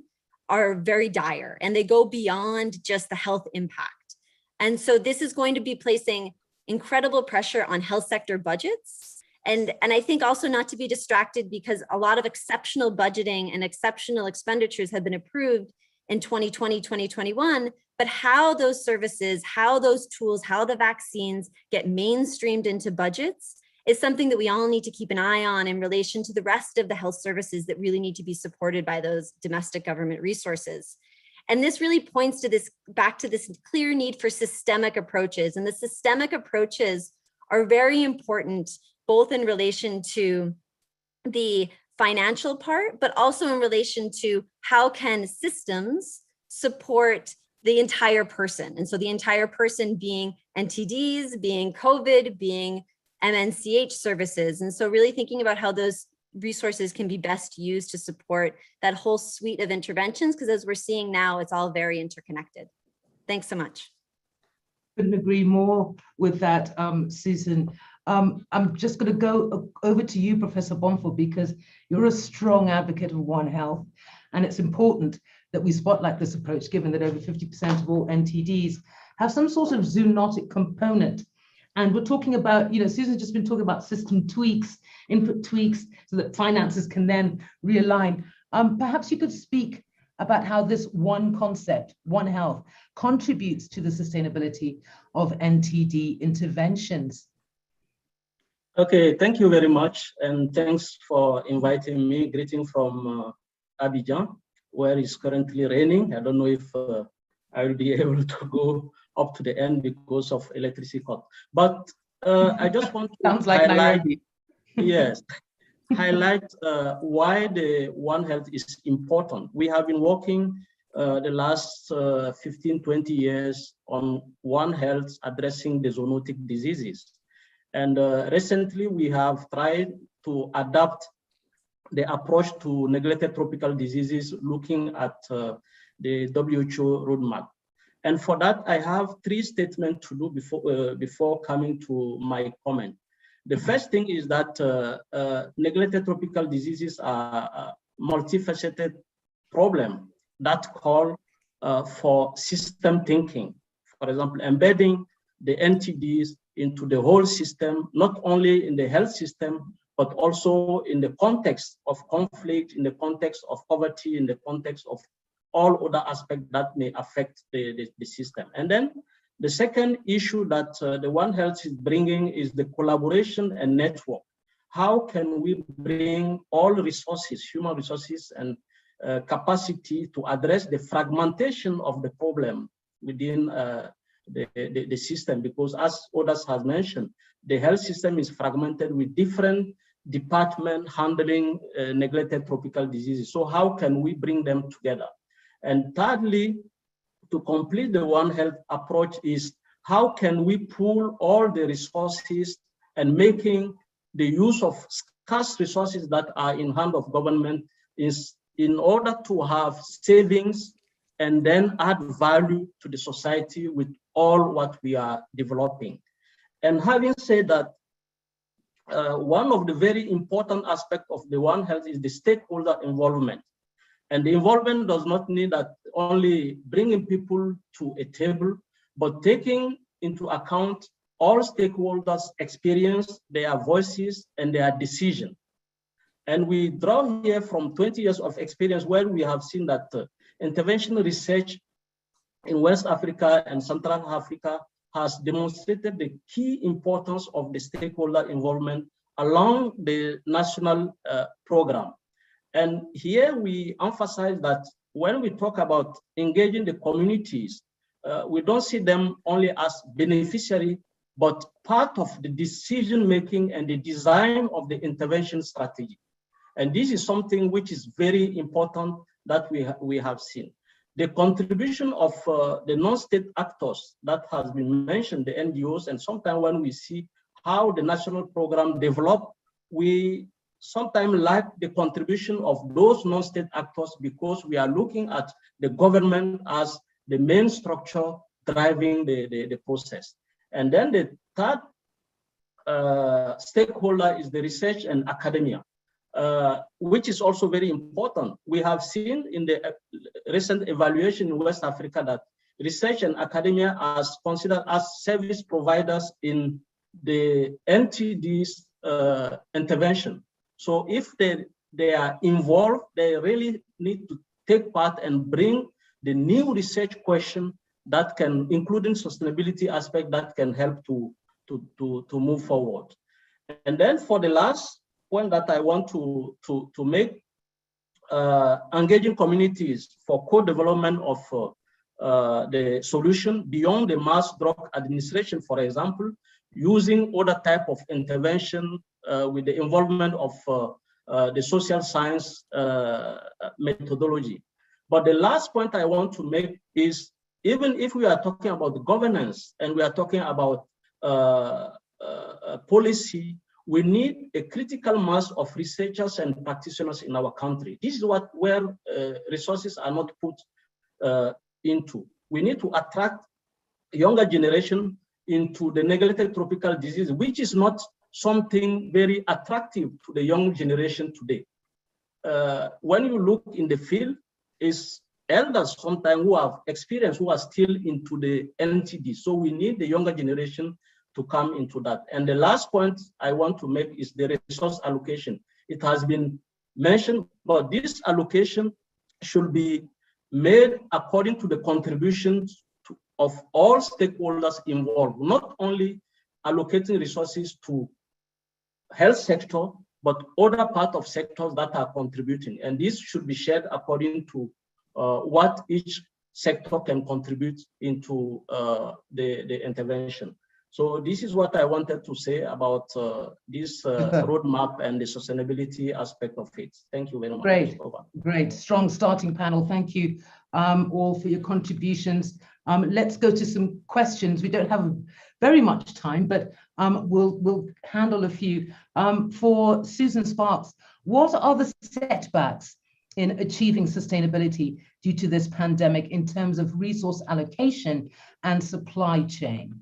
are very dire, and they go beyond just the health impact. And so this is going to be placing incredible pressure on health sector budgets. And I think also not to be distracted, because a lot of exceptional budgeting and exceptional expenditures have been approved in 2020, 2021, but how those services, how those tools, how the vaccines get mainstreamed into budgets is something that we all need to keep an eye on in relation to the rest of the health services that really need to be supported by those domestic government resources. And this really points to this, back to this clear need for systemic approaches. And the systemic approaches are very important, both in relation to the financial part, but also in relation to how can systems support the entire person. And so the entire person being Ntds, being COVID, being MNCH services. And so really thinking about how those resources can be best used to support that whole suite of interventions, because as we're seeing now, it's all very interconnected. Thanks so much. Couldn't agree more with that, Susan. I'm just going to go over to you, Professor Bonfor, because you're a strong advocate of One Health, and it's important that we spotlight this approach, given that over 50% of all NTDs have some sort of zoonotic component. And we're talking about, Susan's just been talking about system tweaks, input tweaks, so that finances can then realign. Perhaps you could speak about how this one concept, One Health, contributes to the sustainability of NTD interventions. Okay, thank you very much. And thanks for inviting me. Greeting from Abidjan, where it's currently raining. I don't know if I will be able to go up to the end because of electricity cut. But I just want to Sounds like highlight, Nairobi. yes, highlight why the One Health is important. We have been working the last 15, 20 years on One Health addressing the zoonotic diseases. And recently we have tried to adapt the approach to neglected tropical diseases, looking at the WHO roadmap. And for that, I have three statements to do before coming to my comment. The first thing is that neglected tropical diseases are a multifaceted problem that call for system thinking. For example, embedding the NTDs into the whole system, not only in the health system, but also in the context of conflict, in the context of poverty, in the context of all other aspects that may affect the system. And then the second issue that the One Health is bringing is the collaboration and network. How can we bring all resources, human resources and capacity to address the fragmentation of the problem within the system? Because as others have mentioned, the health system is fragmented with different departments handling neglected tropical diseases. So how can we bring them together? And thirdly, to complete the One Health approach is how can we pool all the resources and making the use of scarce resources that are in hand of government is in order to have savings and then add value to the society with all what we are developing. And having said that, one of the very important aspects of the One Health is the stakeholder involvement. And the involvement does not mean that only bringing people to a table, but taking into account all stakeholders' experience, their voices, and their decision. And we draw here from 20 years of experience where we have seen that intervention research in West Africa and Central Africa has demonstrated the key importance of the stakeholder involvement along the national program. And here we emphasize that when we talk about engaging the communities, we don't see them only as beneficiary, but part of the decision-making and the design of the intervention strategy. And this is something which is very important that we have seen. The contribution of the non-state actors that has been mentioned, the NGOs, and sometimes when we see how the national program developed, we sometimes lack the contribution of those non-state actors because we are looking at the government as the main structure driving the process. And then the third stakeholder is the research and academia, which is also very important. We have seen in the recent evaluation in West Africa that research and academia are considered as service providers in the Ntds intervention. So if they are involved, they really need to take part and bring the new research question that can, including sustainability aspect, that can help to move forward. And then for the last point that I want to make, engaging communities for co-development of the solution beyond the mass drug administration, for example, using other type of intervention with the involvement of the social science methodology. But the last point I want to make is, even if we are talking about the governance and we are talking about policy, we need a critical mass of researchers and practitioners in our country. This is where resources are not put into. We need to attract younger generation into the neglected tropical disease, which is not something very attractive to the young generation today. When you look in the field, is elders sometimes who have experience who are still into the Ntd. So we need the younger generation to come into that. And the last point I want to make is the resource allocation. It has been mentioned, but this allocation should be made according to the contributions of all stakeholders involved, not only allocating resources to health sector, but other part of sectors that are contributing. And this should be shared according to what each sector can contribute into the intervention. So this is what I wanted to say about this roadmap and the sustainability aspect of it. Thank you very much. Great, great. Strong starting panel. Thank you all for your contributions. Let's go to some questions. We don't have very much time, but we'll handle a few. For Susan Sparks, what are the setbacks in achieving sustainability due to this pandemic in terms of resource allocation and supply chain?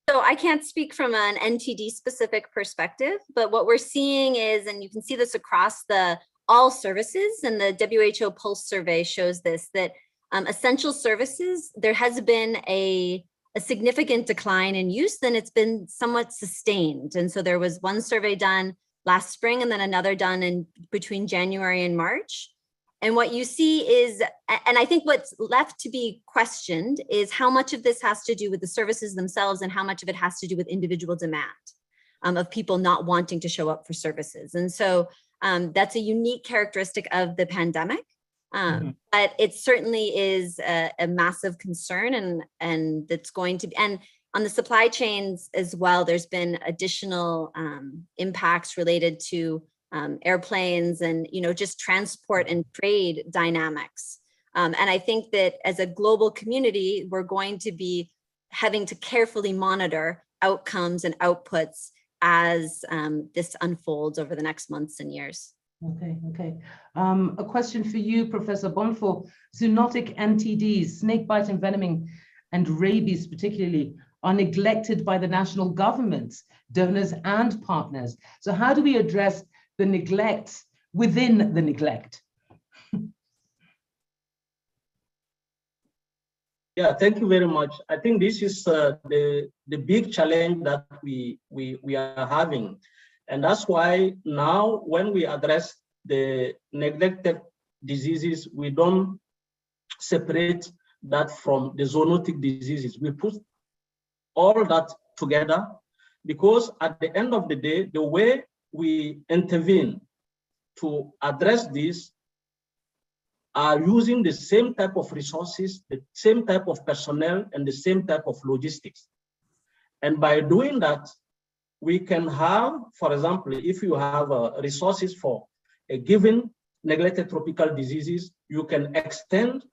So I can't speak from an NTD specific perspective, but what we're seeing is, and you can see this across all services, and the WHO Pulse survey shows this, that essential services, there has been a significant decline in use, then it's been somewhat sustained. And so there was one survey done last spring and then another done in between January and March. And what you see is, and I think what's left to be questioned is how much of this has to do with the services themselves and how much of it has to do with individual demand of people not wanting to show up for services. And so that's a unique characteristic of the pandemic. But it certainly is a massive concern, and it's going to be, and on the supply chains as well, there's been additional impacts related to airplanes and just transport and trade dynamics And I think that as a global community, we're going to be having to carefully monitor outcomes and outputs as this unfolds over the next months and years. Okay. A question for you, Professor Bonfo. Zoonotic Ntds, snakebite envenoming and rabies particularly, are neglected by the national governments, donors and partners. So how do we address the neglect within the neglect? Yeah, thank you very much. I think this is the big challenge that we are having. And that's why now when we address the neglected diseases, we don't separate that from the zoonotic diseases. We put all that together because at the end of the day, the way we intervene to address this are using the same type of resources, the same type of personnel, and the same type of logistics. And by doing that, we can have, for example, if you have resources for a given neglected tropical diseases, you can extend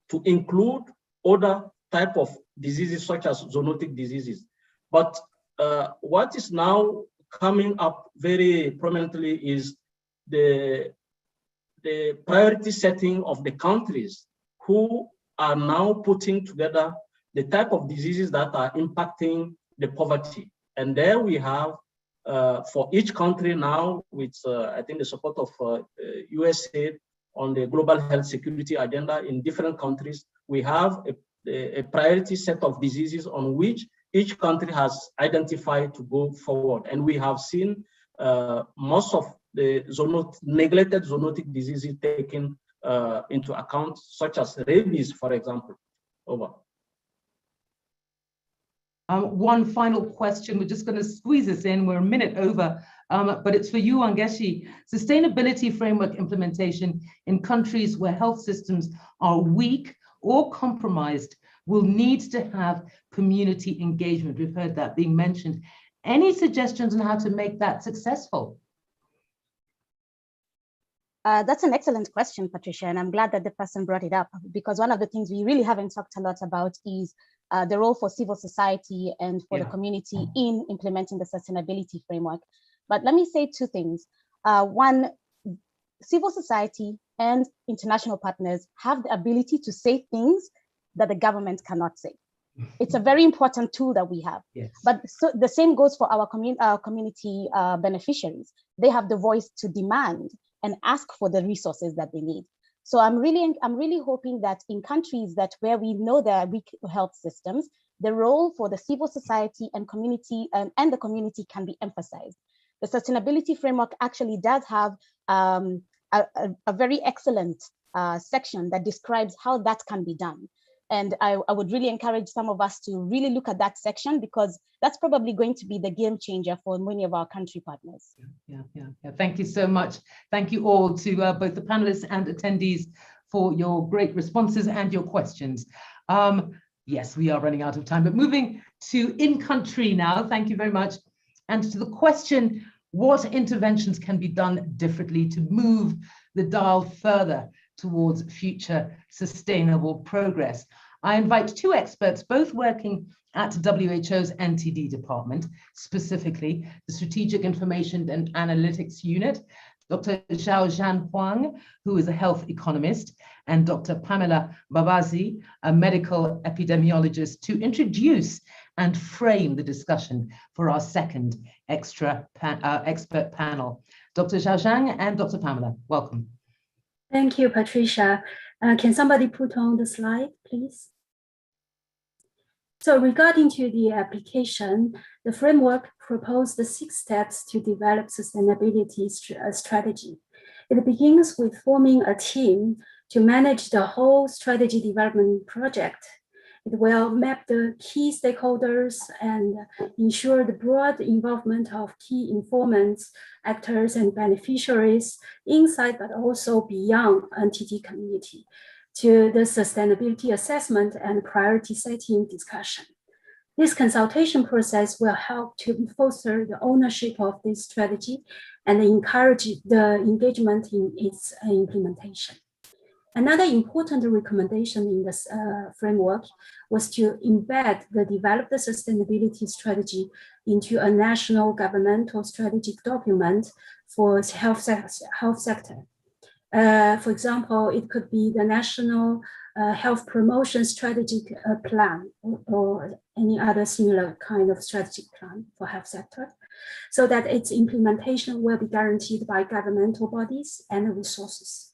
to include other type of diseases such as zoonotic diseases. But what is now coming up very prominently is the priority setting of the countries who are now putting together the type of diseases that are impacting the poverty. And there we have, for each country now, with I think the support of Usaid on the global health security agenda in different countries, we have a priority set of diseases on which each country has identified to go forward. And we have seen most of the neglected zoonotic diseases taken into account, such as rabies, for example. Over. One final question. We're just going to squeeze this in. We're a minute over, but it's for you, Wangechi. Sustainability framework implementation in countries where health systems are weak or compromised will need to have community engagement. We've heard that being mentioned. Any suggestions on how to make that successful? That's an excellent question, Patricia, and I'm glad that the person brought it up, because one of the things we really haven't talked a lot about is the role for civil society and for the community in implementing the sustainability framework. But let me say two things. One, civil society and international partners have the ability to say things that the government cannot say. It's a very important tool that we have. Yes. But so the same goes for our community beneficiaries. They have the voice to demand and ask for the resources that they need. So I'm really hoping that in countries where we know there are weak health systems, the role for the civil society and community and the community can be emphasized. The sustainability framework actually does have a very excellent section that describes how that can be done. And I would really encourage some of us to really look at that section, because that's probably going to be the game changer for many of our country partners. Yeah. Thank you so much. Thank you all to both the panelists and attendees for your great responses and your questions. Yes, we are running out of time, but moving to in-country now. Thank you very much. And to the question, what interventions can be done differently to move the dial further towards future sustainable progress? I invite two experts, both working at WHO's NTD department, specifically the Strategic Information and Analytics Unit, Dr. Xiaozhan Huang, who is a health economist, and Dr. Pamela Babazi, a medical epidemiologist, to introduce and frame the discussion for our second expert panel. Dr. Xiaozhan and Dr. Pamela, welcome. Thank you, Patricia. Can somebody put on the slide, please? So regarding to the application, the framework proposed the 6 steps to develop sustainability strategy. It begins with forming a team to manage the whole strategy development project. It will map the key stakeholders and ensure the broad involvement of key informants, actors, and beneficiaries inside, but also beyond NTD community to the sustainability assessment and priority setting discussion. This consultation process will help to foster the ownership of this strategy and encourage the engagement in its implementation. Another important recommendation in this framework was to embed the developed sustainability strategy into a national governmental strategic document for health sector. For example, it could be the National Health Promotion Strategic Plan or any other similar kind of strategic plan for health sector, so that its implementation will be guaranteed by governmental bodies and resources.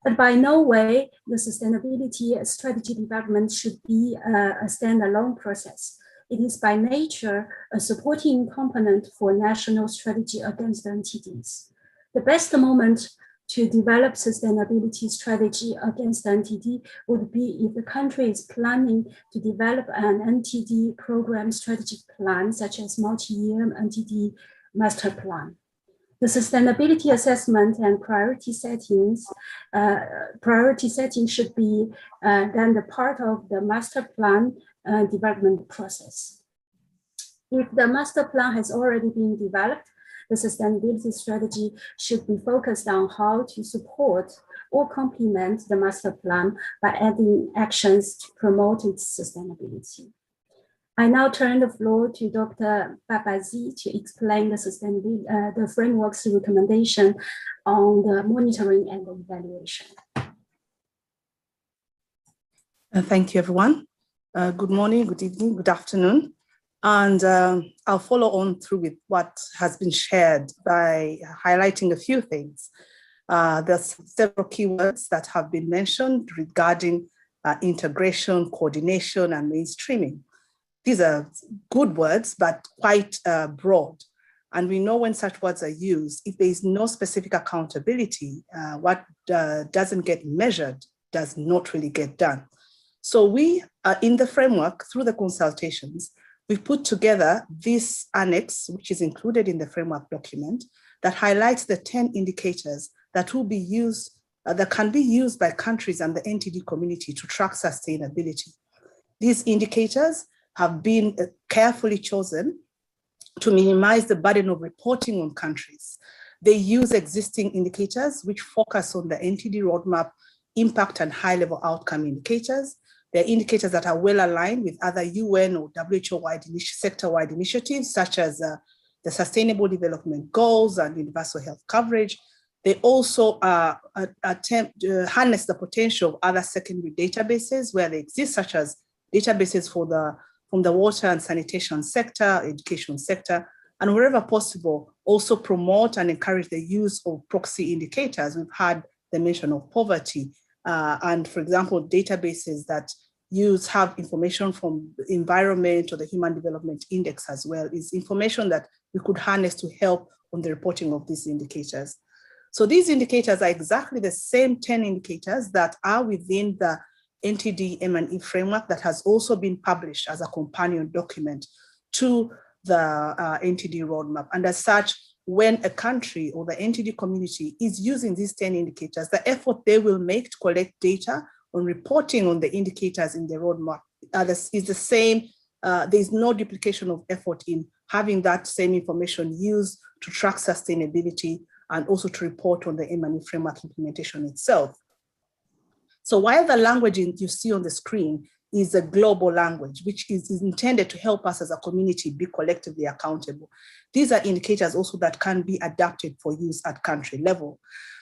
But by no way the sustainability strategy development should be a standalone process. It is by nature a supporting component for national strategy against Ntds. The best moment to develop sustainability strategy against Ntd would be if the country is planning to develop an Ntd program strategic plan, such as multi-year Ntd master plan. The sustainability assessment and priority setting should be then the part of the master plan development process. If the master plan has already been developed, the sustainability strategy should be focused on how to support or complement the master plan by adding actions to promote its sustainability. I now turn the floor to Dr. Babazi to explain the sustainability, the framework's recommendation on the monitoring and the evaluation. Thank you, everyone. Good morning, good evening, good afternoon. And I'll follow on through with what has been shared by highlighting a few things. There's several keywords that have been mentioned regarding integration, coordination, and mainstreaming. These are good words, but quite broad. And we know when such words are used, if there is no specific accountability, what doesn't get measured does not really get done. So we, in the framework, through the consultations, we've put together this annex, which is included in the framework document, that highlights the 10 indicators that will be used, that can be used by countries and the Ntd community to track sustainability. These indicators have been carefully chosen to minimize the burden of reporting on countries. They use existing indicators which focus on the Ntd roadmap impact and high-level outcome indicators. They're indicators that are well aligned with other UN or WHO-wide sector-wide initiatives, such as the Sustainable Development Goals and universal health coverage. They also attempt to harness the potential of other secondary databases where they exist, such as databases from the water and sanitation sector, education sector, and wherever possible, also promote and encourage the use of proxy indicators. We've had the mention of poverty, and for example, databases that have information from the environment or the Human Development Index as well, is information that we could harness to help on the reporting of these indicators. So these indicators are exactly the same 10 indicators that are within the Ntd M&E framework that has also been published as a companion document to the Ntd roadmap. And as such, when a country or the Ntd community is using these 10 indicators, the effort they will make to collect data on reporting on the indicators in the roadmap is the same. There's no duplication of effort in having that same information used to track sustainability and also to report on the M&E framework implementation itself. So while the language you see on the screen is a global language, which is intended to help us as a community be collectively accountable, these are indicators also that can be adapted for use at country level.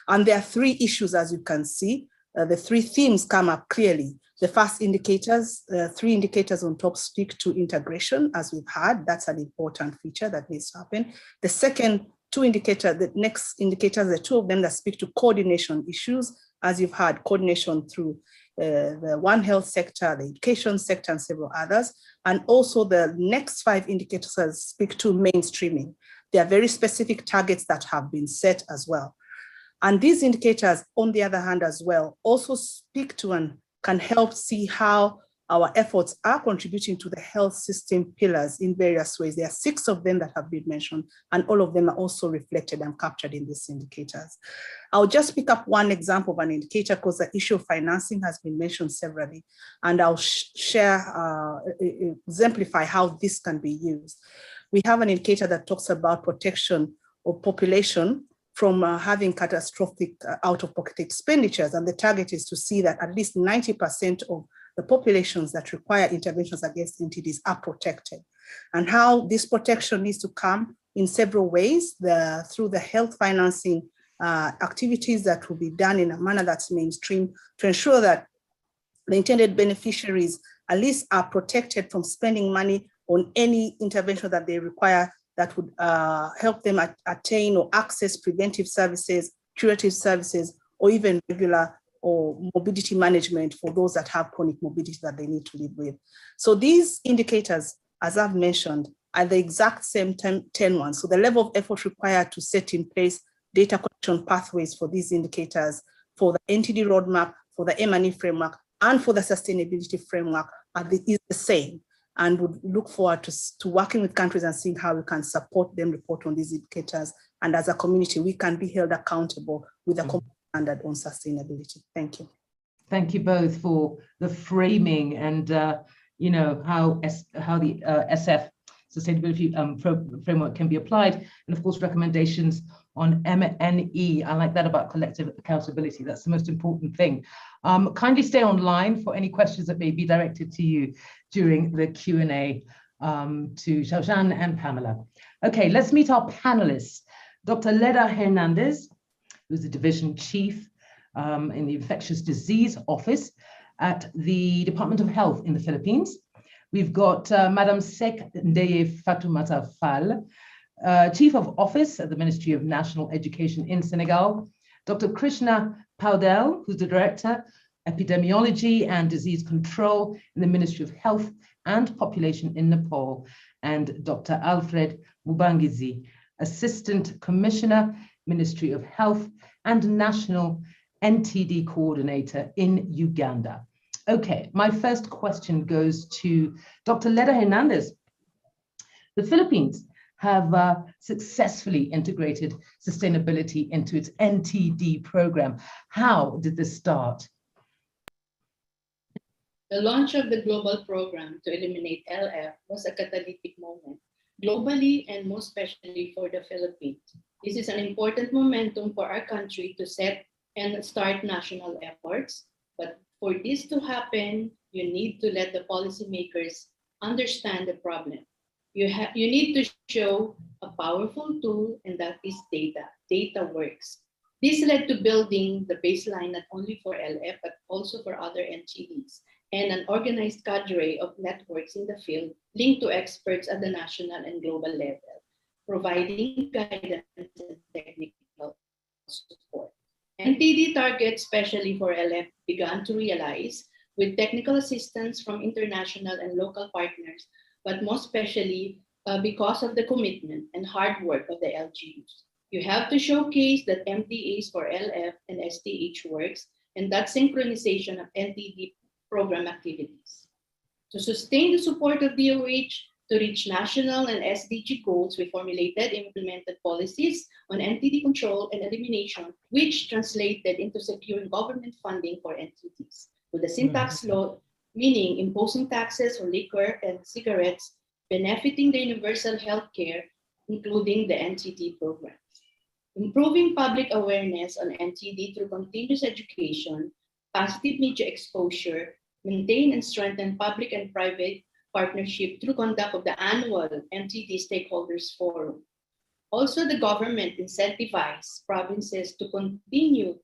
And there are three issues, as you can see. The three themes come up clearly. The first indicators, three indicators on top speak to integration, as we've had. That's an important feature that needs to happen. The second two indicators, the next indicators, the two of them that speak to coordination issues, as you've had coordination through the One Health sector, the education sector, and several others. And also the next 5 indicators speak to mainstreaming. There are very specific targets that have been set as well. And these indicators, on the other hand as well, also speak to and can help see how our efforts are contributing to the health system pillars in various ways. There are 6 of them that have been mentioned, and all of them are also reflected and captured in these indicators. I'll just pick up one example of an indicator because the issue of financing has been mentioned severally, and I'll exemplify how this can be used. We have an indicator that talks about protection of population from having catastrophic out-of-pocket expenditures. And the target is to see that at least 90% of the populations that require interventions against NTDs are protected. And how this protection needs to come in several ways, through the health financing activities that will be done in a manner that's mainstream to ensure that the intended beneficiaries at least are protected from spending money on any intervention that they require that would help them attain or access preventive services, curative services, or even regular or morbidity management for those that have chronic morbidity that they need to live with. So these indicators, as I've mentioned, are the exact same 10 ones. So the level of effort required to set in place data collection pathways for these indicators, for the NTD roadmap, for the M&E framework, and for the sustainability framework is the same. And would look forward to working with countries and seeing how we can support them report on these indicators. And as a community, we can be held accountable with a common standard on sustainability. Thank you. Thank you both for the framing and you know how the SF sustainability framework can be applied, and of course recommendations on M&E. I like that about collective accountability. That's the most important thing. Kindly stay online for any questions that may be directed to you during the Q&A to Xiaoshan and Pamela. Okay, let's meet our panelists. Dr. Leda Hernandez, who's the Division Chief in the Infectious Disease Office at the Department of Health in the Philippines. We've got Madam Sek Ndeye Fatoumata Fall, Chief of Office at the Ministry of National Education in Senegal. Dr. Krishna Paudel, who's the Director, Epidemiology and Disease Control in the Ministry of Health and Population in Nepal. And Dr. Alfred Mubangizi, Assistant Commissioner, Ministry of Health and National NTD Coordinator in Uganda. Okay, my first question goes to Dr. Leda Hernandez. The Philippines have successfully integrated sustainability into its NTD program. How did this start? The launch of the global program to eliminate LF was a catalytic moment, globally and most especially for the Philippines. This is an important momentum for our country to set and start national efforts. But for this to happen, you need to let the policymakers understand the problem. You need to show a powerful tool, and that is data. Data works. This led to building the baseline not only for LF, but also for other NTDs, and an organized cadre of networks in the field linked to experts at the national and global level, providing guidance and technical support. NTD targets, especially for LF, began to realize with technical assistance from international and local partners, but most especially because of the commitment and hard work of the LGUs. You have to showcase that MDAs for LF and STH works, and that synchronization of NTD program activities. To sustain the support of DOH to reach national and SDG goals, we formulated and implemented policies on NTD control and elimination, which translated into securing government funding for NTDs. With the sin tax law, meaning imposing taxes on liquor and cigarettes, benefiting the universal health care, including the NTD programs. Improving public awareness on NTD through continuous education, positive media exposure, maintain and strengthen public and private partnership through conduct of the annual NTD Stakeholders Forum. Also, the government incentivized provinces to continue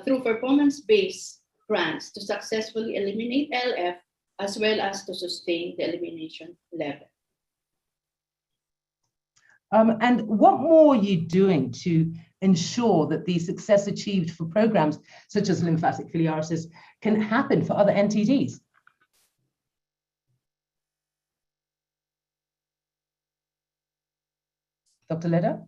through performance-based grants to successfully eliminate LF, as well as to sustain the elimination level. And what more are you doing to ensure that the success achieved for programs such as lymphatic filariasis can happen for other NTDs? Dr. Leda?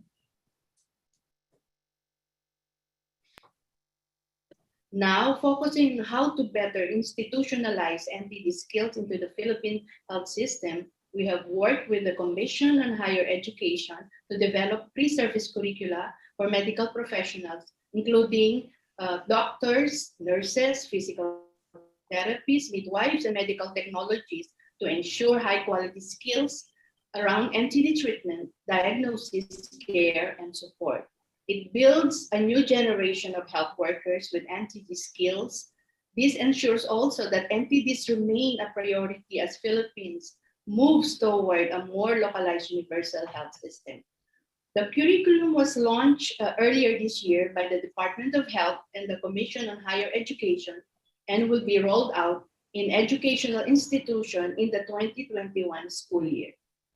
Now, focusing on how to better institutionalize NTD skills into the Philippine health system, we have worked with the Commission on Higher Education to develop pre-service curricula for medical professionals, including doctors, nurses, physical therapists, midwives, and medical technologies to ensure high-quality skills around NTD treatment, diagnosis, care, and support. It builds a new generation of health workers with NTD skills. This ensures also that NTDs remain a priority as Philippines moves toward a more localized universal health system. The curriculum was launched earlier this year by the Department of Health and the Commission on Higher Education and will be rolled out in educational institutions in the 2021 school year.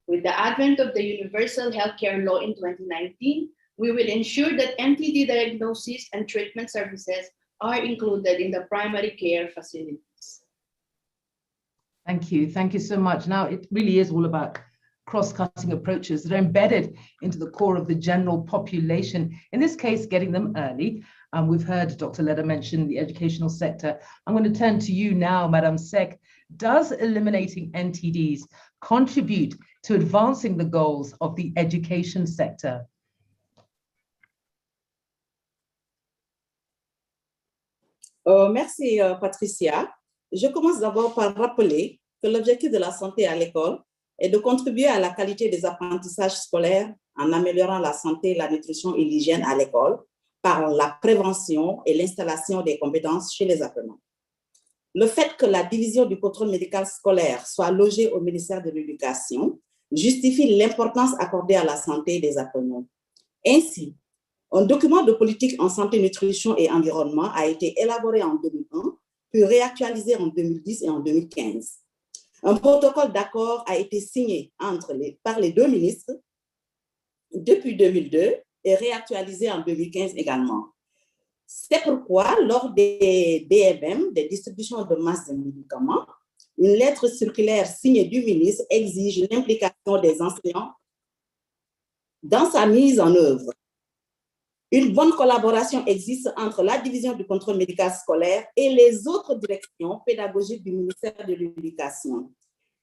With the advent of the Universal Healthcare Law in 2019, we will ensure that NTD diagnosis and treatment services are included in the primary care facilities. Thank you. Thank you so much. Now, it really is all about cross-cutting approaches that are embedded into the core of the general population. In this case, getting them early. We've heard Dr. Leda mention the educational sector. I'm going to turn to you now, Madam Sek. Does eliminating NTDs contribute to advancing the goals of the education sector? Merci, Patricia. Je commence d'abord par rappeler que l'objectif de la santé à l'école est de contribuer à la qualité des apprentissages scolaires en améliorant la santé, la nutrition et l'hygiène à l'école par la prévention et l'installation des compétences chez les apprenants. Le fait que la division du contrôle médical scolaire soit logée au ministère de l'Éducation justifie l'importance accordée à la santé des apprenants. Ainsi, un document de politique en santé, nutrition et environnement a été élaboré en 2001, puis réactualisé en 2010 et en 2015. Un protocole d'accord a été signé par les deux ministres depuis 2002 et réactualisé en 2015 également. C'est pourquoi, lors des DMM, des distributions de masse de médicaments, une lettre circulaire signée du ministre exige l'implication des enseignants dans sa mise en œuvre. Une bonne collaboration existe entre la division du contrôle médical scolaire et les autres directions pédagogiques du ministère de l'Éducation,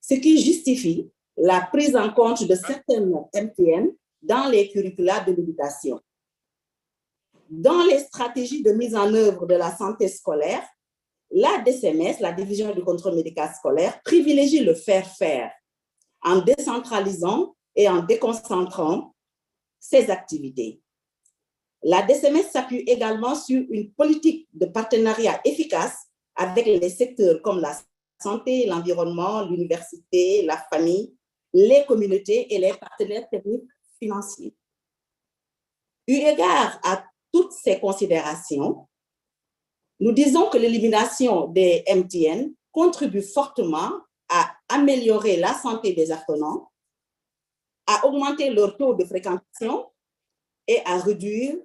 ce qui justifie la prise en compte de certaines MTN dans les curricula de l'éducation. Dans les stratégies de mise en œuvre de la santé scolaire, la DCMS, la division du contrôle médical scolaire, privilégie le faire-faire en décentralisant et en déconcentrant ses activités. La DCMS s'appuie également sur une politique de partenariat efficace avec les secteurs comme la santé, l'environnement, l'université, la famille, les communautés et les partenaires techniques financiers. Eu égard à toutes ces considérations, nous disons que l'élimination des MTN contribue fortement à améliorer la santé des apprenants, à augmenter leur taux de fréquentation et à réduire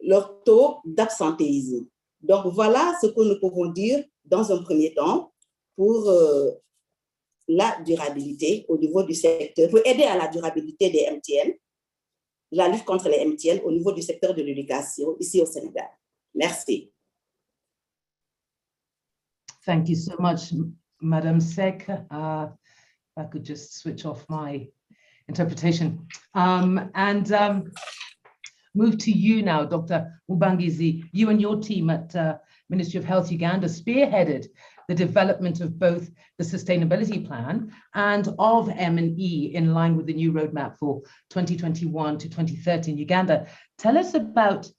leur taux d'absentéisme. Donc, voilà ce que nous pouvons dire dans un premier temps pour la durabilité au niveau du secteur, pour aider à la durabilité des MTN, la lutte contre les MTN au niveau du secteur de l'éducation ici au Sénégal. Merci. Thank you so much, Madam Sek. I could just switch off my interpretation. Move to you now, Dr. Mubangizi. You and your team at Ministry of Health Uganda spearheaded the development of both the sustainability plan and of M&E in line with the new roadmap for 2021 to 2030 in Uganda. Tell us about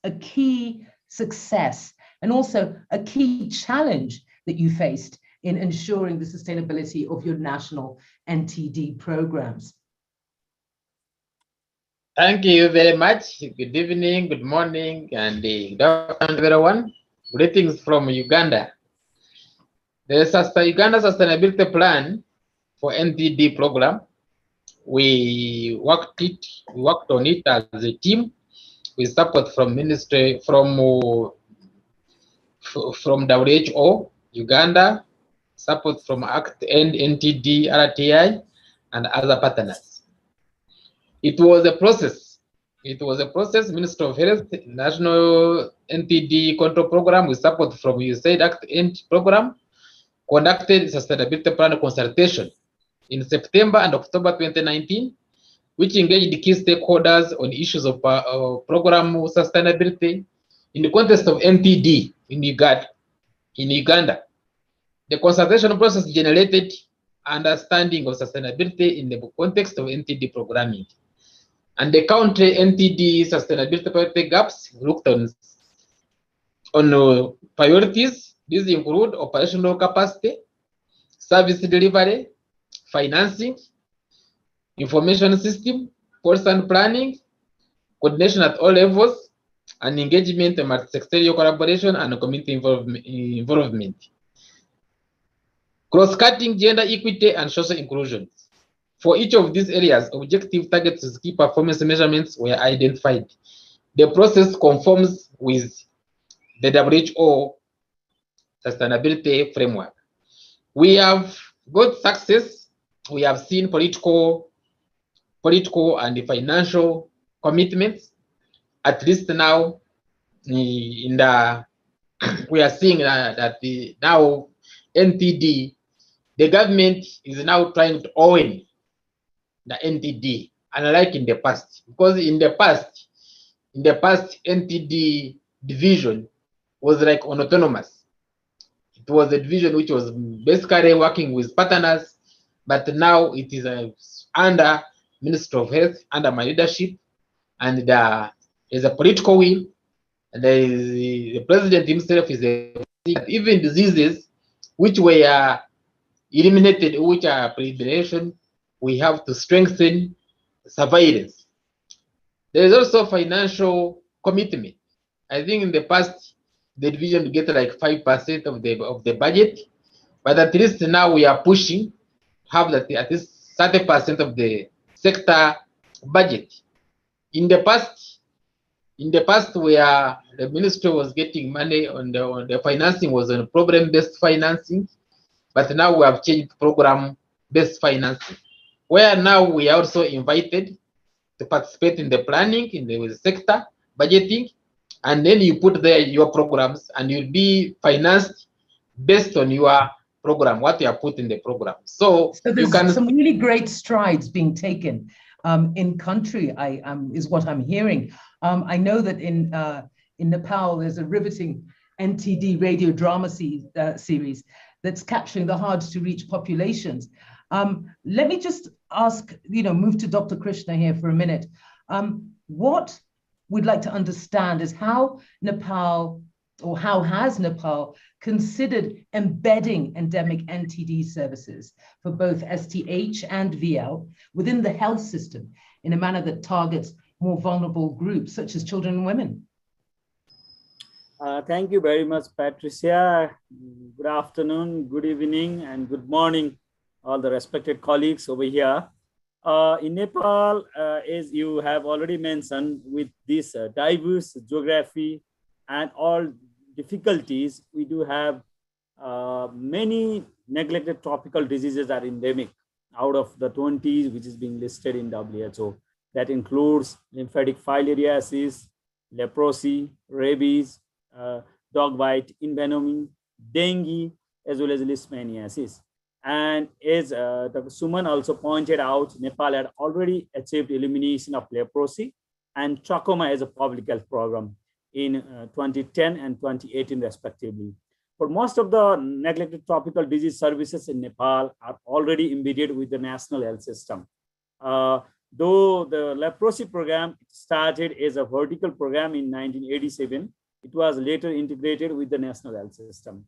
a key success and also a key challenge that you faced in ensuring the sustainability of your national NTD programs. Thank you very much. Good evening, good morning, and good afternoon, everyone. Greetings from Uganda. The Uganda Sustainability Plan for NTD program, we worked on it as a team with support from ministry, from WHO, Uganda, support from attain, NTD, RTI, and other partners. It was a process. Ministry of Health, National NTD Control Program with support from Usaid Act program, conducted sustainability plan consultation in September and October 2019, which engaged key stakeholders on issues of program sustainability in the context of NTD in Uganda. The consultation process generated understanding of sustainability in the context of NTD programming. And the country NTD sustainability priority gaps looked on priorities. These include operational capacity, service delivery, financing, information system, policy and planning, coordination at all levels, and engagement in multi-sectoral collaboration and community involvement. Cross-cutting gender equity and social inclusion. For each of these areas, objective targets with key performance measurements were identified. The process conforms with the WHO sustainability framework. We have got success. We have seen political and financial commitments. At least now, we are seeing that now NTD, the government is now trying to own the NTD, unlike in the past. Because in the past, NTD division was like autonomous. It was a division which was basically working with partners, but now it is under Ministry of Health, under my leadership, and there is a political will. And the president himself is even diseases which were eliminated, which are prevention, we have to strengthen surveillance. There is also financial commitment. I think in the past, the division get like 5% of the budget, but at least now we are pushing, have that at least 30% of the sector budget. In the past, where the ministry was getting money on the financing was on problem-based financing, but now we have changed program-based financing, where now we are also invited to participate in the planning, in the sector budgeting, and then you put there your programs and you'll be financed based on your program, what you have put in the program. So there's you can some really great strides being taken in country, is what I'm hearing. I know that in Nepal, there's a riveting NTD radio drama series that's capturing the hard to reach populations. Let me just ask, move to Dr. Krishna here for a minute. What we'd like to understand is how Nepal, or how has Nepal considered embedding endemic NTD services for both STH and VL within the health system in a manner that targets more vulnerable groups such as children and women? Thank you very much, Patricia. Good afternoon, good evening, and good morning, all the respected colleagues over here. In Nepal, as you have already mentioned, with this diverse geography and all difficulties, we do have many neglected tropical diseases are endemic out of the 20 which is being listed in WHO. That includes lymphatic filariasis, leprosy, rabies, dog bite, envenoming, dengue, as well as leishmaniasis. And as Dr. Suman also pointed out, Nepal had already achieved elimination of leprosy and trachoma as a public health program in 2010 and 2018 respectively. For most of the neglected tropical disease services in Nepal are already embedded with the national health system. Though the leprosy program started as a vertical program in 1987, it was later integrated with the national health system.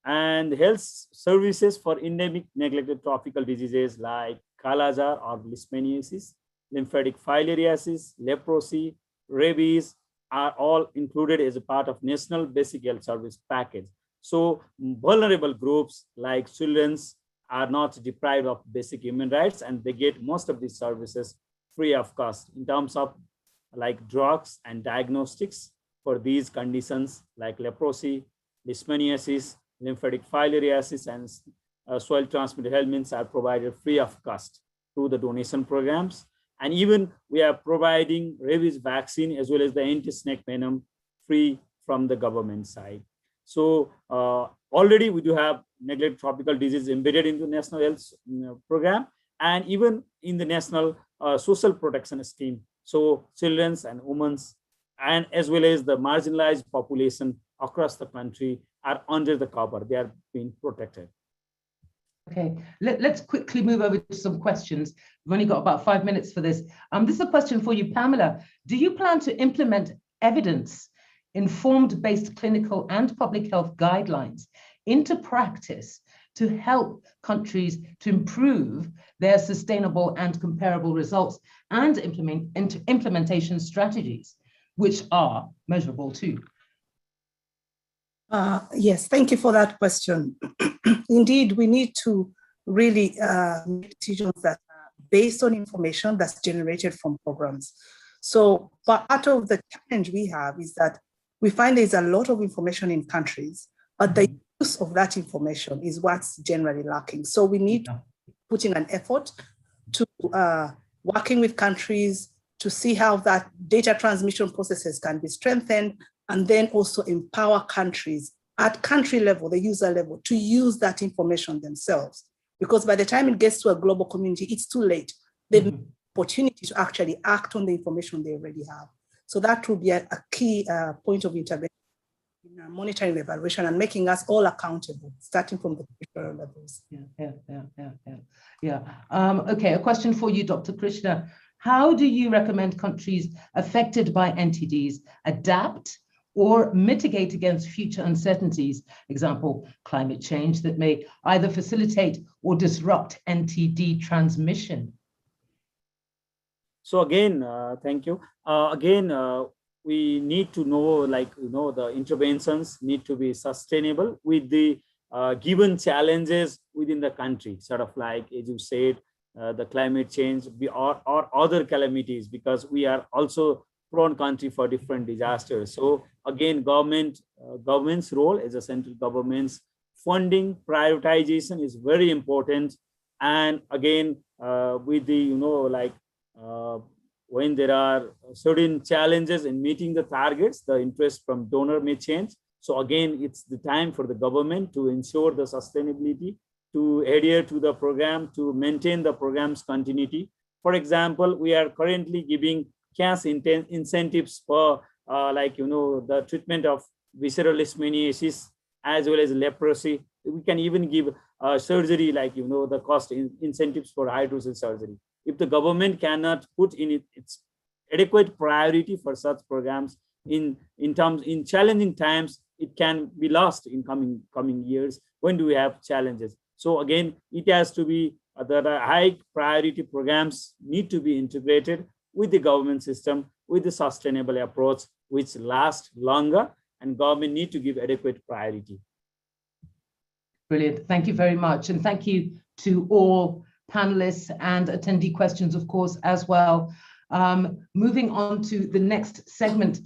And health services for endemic neglected tropical diseases like Kala-Azar or leishmaniasis, lymphatic filariasis, leprosy, rabies are all included as a part of National Basic Health Service Package. So vulnerable groups like children are not deprived of basic human rights, and they get most of these services free of cost in terms of like drugs and diagnostics for these conditions like leprosy, leishmaniasis, lymphatic filariasis, and soil transmitted ailments are provided free of cost through the donation programs. And even we are providing rabies vaccine as well as the anti-snake venom free from the government side. So already we do have neglected tropical disease embedded into national health program and even in the national social protection scheme. So children's and women's and as well as the marginalized population across the country are under the cover. They are being protected. Okay, let's quickly move over to some questions. We've only got about 5 minutes for this. This is a question for you, Pamela. Do you plan to implement evidence-informed based clinical and public health guidelines into practice to help countries to improve their sustainable and comparable results and implementation strategies, which are measurable too? Yes, thank you for that question. Indeed, we need to really make decisions that are based on information that's generated from programs. So part of the challenge we have is that we find there's a lot of information in countries, but the use of that information is what's generally lacking. So we need to put in an effort to working with countries to see how that data transmission processes can be strengthened, and then also empower countries at country level, the user level, to use that information themselves. Because by the time it gets to a global community, it's too late. They've an opportunity to actually act on the information they already have. So that will be a key point of intervention in monitoring the evaluation and making us all accountable, starting from the federal levels. Okay, a question for you, Dr. Krishna. How do you recommend countries affected by NTDs adapt or mitigate against future uncertainties, example, climate change, that may either facilitate or disrupt NTD transmission? So again, thank you. We need to know, the interventions need to be sustainable with the given challenges within the country, sort of like, as you said, the climate change or other calamities, because we are also prone country for different disasters. So again, government's role as a central government's funding prioritization is very important. And again, with the, when there are certain challenges in meeting the targets, the interest from donor may change. So again, it's the time for the government to ensure the sustainability, to adhere to the program, to maintain the program's continuity. For example, we are currently giving cash incentives for the treatment of visceral leishmaniasis as well as leprosy. We can even give surgery, the cost incentives for hydrocele surgery. If the government cannot put in its adequate priority for such programs in challenging times, it can be lost in coming years when do we have challenges. So again, it has to be the high priority programs need to be integrated with the government system, with the sustainable approach, which lasts longer, and government need to give adequate priority. Brilliant. Thank you very much. And thank you to all panelists and attendee questions, of course, as well. Moving on to the next segment,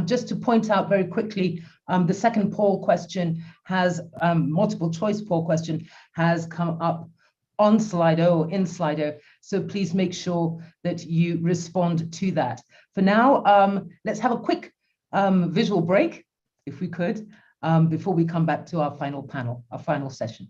just to point out very quickly, the second poll question has, multiple choice poll question has come up on Slido, in Slido. So please make sure that you respond to that. For now, let's have a quick visual break, if we could, before we come back to our final panel, our final session.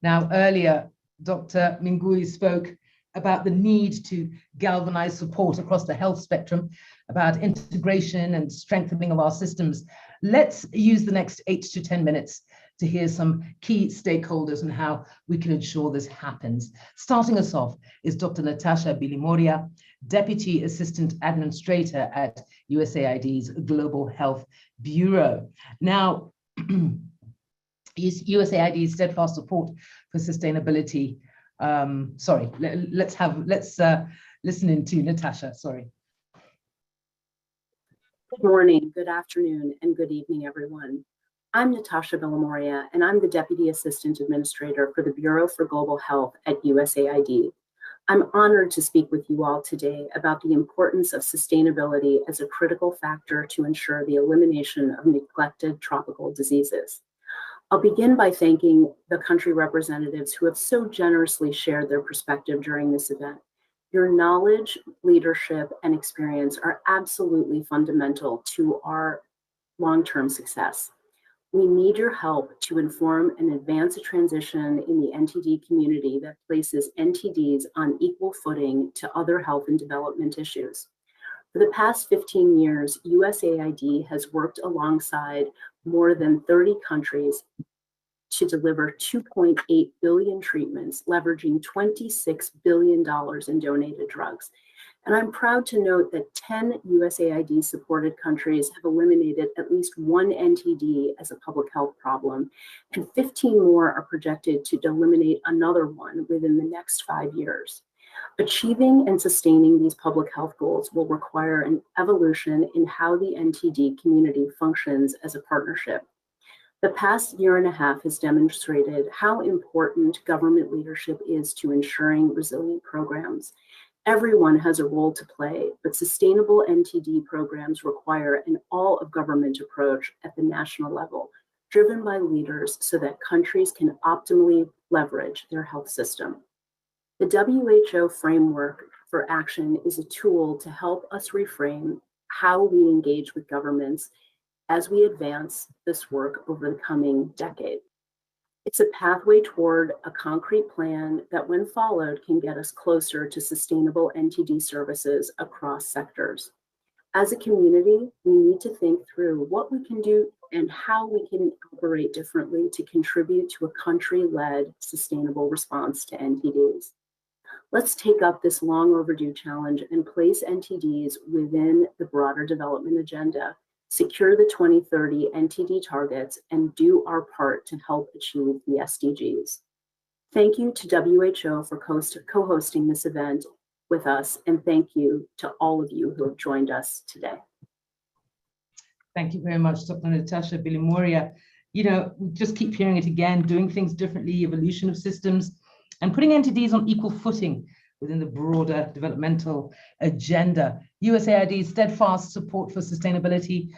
Now, earlier, Dr. Mingui spoke about the need to galvanize support across the health spectrum, about integration and strengthening of our systems. Let's use the next 8 to 10 minutes to hear some key stakeholders and how we can ensure this happens. Starting us off is Dr. Natasha Bilimoria, Deputy Assistant Administrator at USAID's Global Health Bureau. Now, USAID's steadfast support for sustainability. Let's listen in to Natasha, sorry. Good morning, good afternoon, and good evening, everyone. I'm Natasha Bilimoria, and I'm the Deputy Assistant Administrator for the Bureau for Global Health at USAID. I'm honored to speak with you all today about the importance of sustainability as a critical factor to ensure the elimination of neglected tropical diseases. I'll begin by thanking the country representatives who have so generously shared their perspective during this event. Your knowledge, leadership, and experience are absolutely fundamental to our long-term success. We need your help to inform and advance a transition in the NTD community that places NTDs on equal footing to other health and development issues. For the past 15 years, USAID has worked alongside more than 30 countries to deliver 2.8 billion treatments, leveraging $26 billion in donated drugs. And I'm proud to note that 10 USAID supported countries have eliminated at least one NTD as a public health problem, and 15 more are projected to eliminate another one within the next 5 years. Achieving and sustaining these public health goals will require an evolution in how the NTD community functions as a partnership. The past year and a half has demonstrated how important government leadership is to ensuring resilient programs. Everyone has a role to play, but sustainable NTD programs require an all-of-government approach at the national level, driven by leaders so that countries can optimally leverage their health system. The WHO framework for action is a tool to help us reframe how we engage with governments as we advance this work over the coming decade. It's a pathway toward a concrete plan that, when followed, can get us closer to sustainable NTD services across sectors. As a community, we need to think through what we can do and how we can operate differently to contribute to a country-led sustainable response to NTDs. Let's take up this long overdue challenge and place NTDs within the broader development agenda, secure the 2030 NTD targets, and do our part to help achieve the SDGs. Thank you to WHO for co-hosting this event with us, and thank you to all of you who have joined us today. Thank you very much, Dr. Natasha Bilimoria. You know, we just keep hearing it again, doing things differently, evolution of systems, and putting NTDs on equal footing within the broader developmental agenda. USAID's steadfast support for sustainability.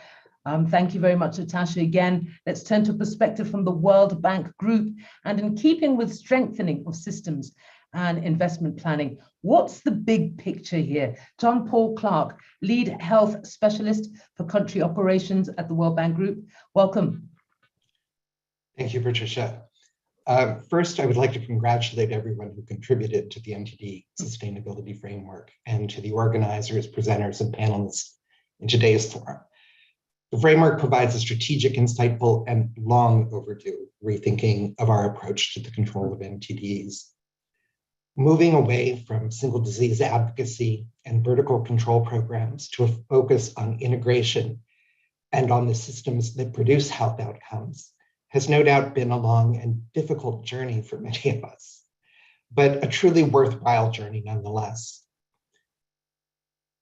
Thank you very much, Natasha. Again, let's turn to perspective from the World Bank Group, and in keeping with strengthening of systems and investment planning, what's the big picture here? John Paul Clark, Lead Health Specialist for Country Operations at the World Bank Group. Welcome. Thank you, Patricia. First, I would like to congratulate everyone who contributed to the NTD Sustainability Framework and to the organizers, presenters, and panelists in today's forum. The framework provides a strategic, insightful, and long overdue rethinking of our approach to the control of NTDs. Moving away from single disease advocacy and vertical control programs to a focus on integration and on the systems that produce health outcomes has no doubt been a long and difficult journey for many of us, but a truly worthwhile journey nonetheless.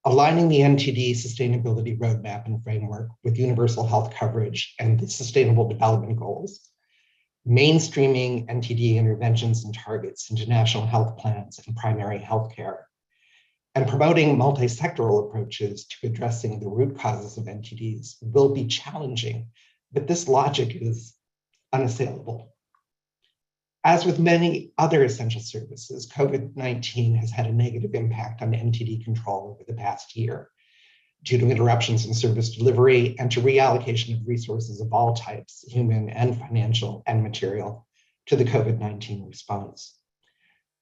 Aligning the NTD Sustainability Roadmap and Framework with universal health coverage and the Sustainable Development Goals, mainstreaming NTD interventions and targets into national health plans and primary healthcare, and promoting multi-sectoral approaches to addressing the root causes of NTDs will be challenging, but this logic is unassailable. As with many other essential services, COVID-19 has had a negative impact on NTD control over the past year due to interruptions in service delivery and to reallocation of resources of all types, human and financial and material, to the COVID-19 response.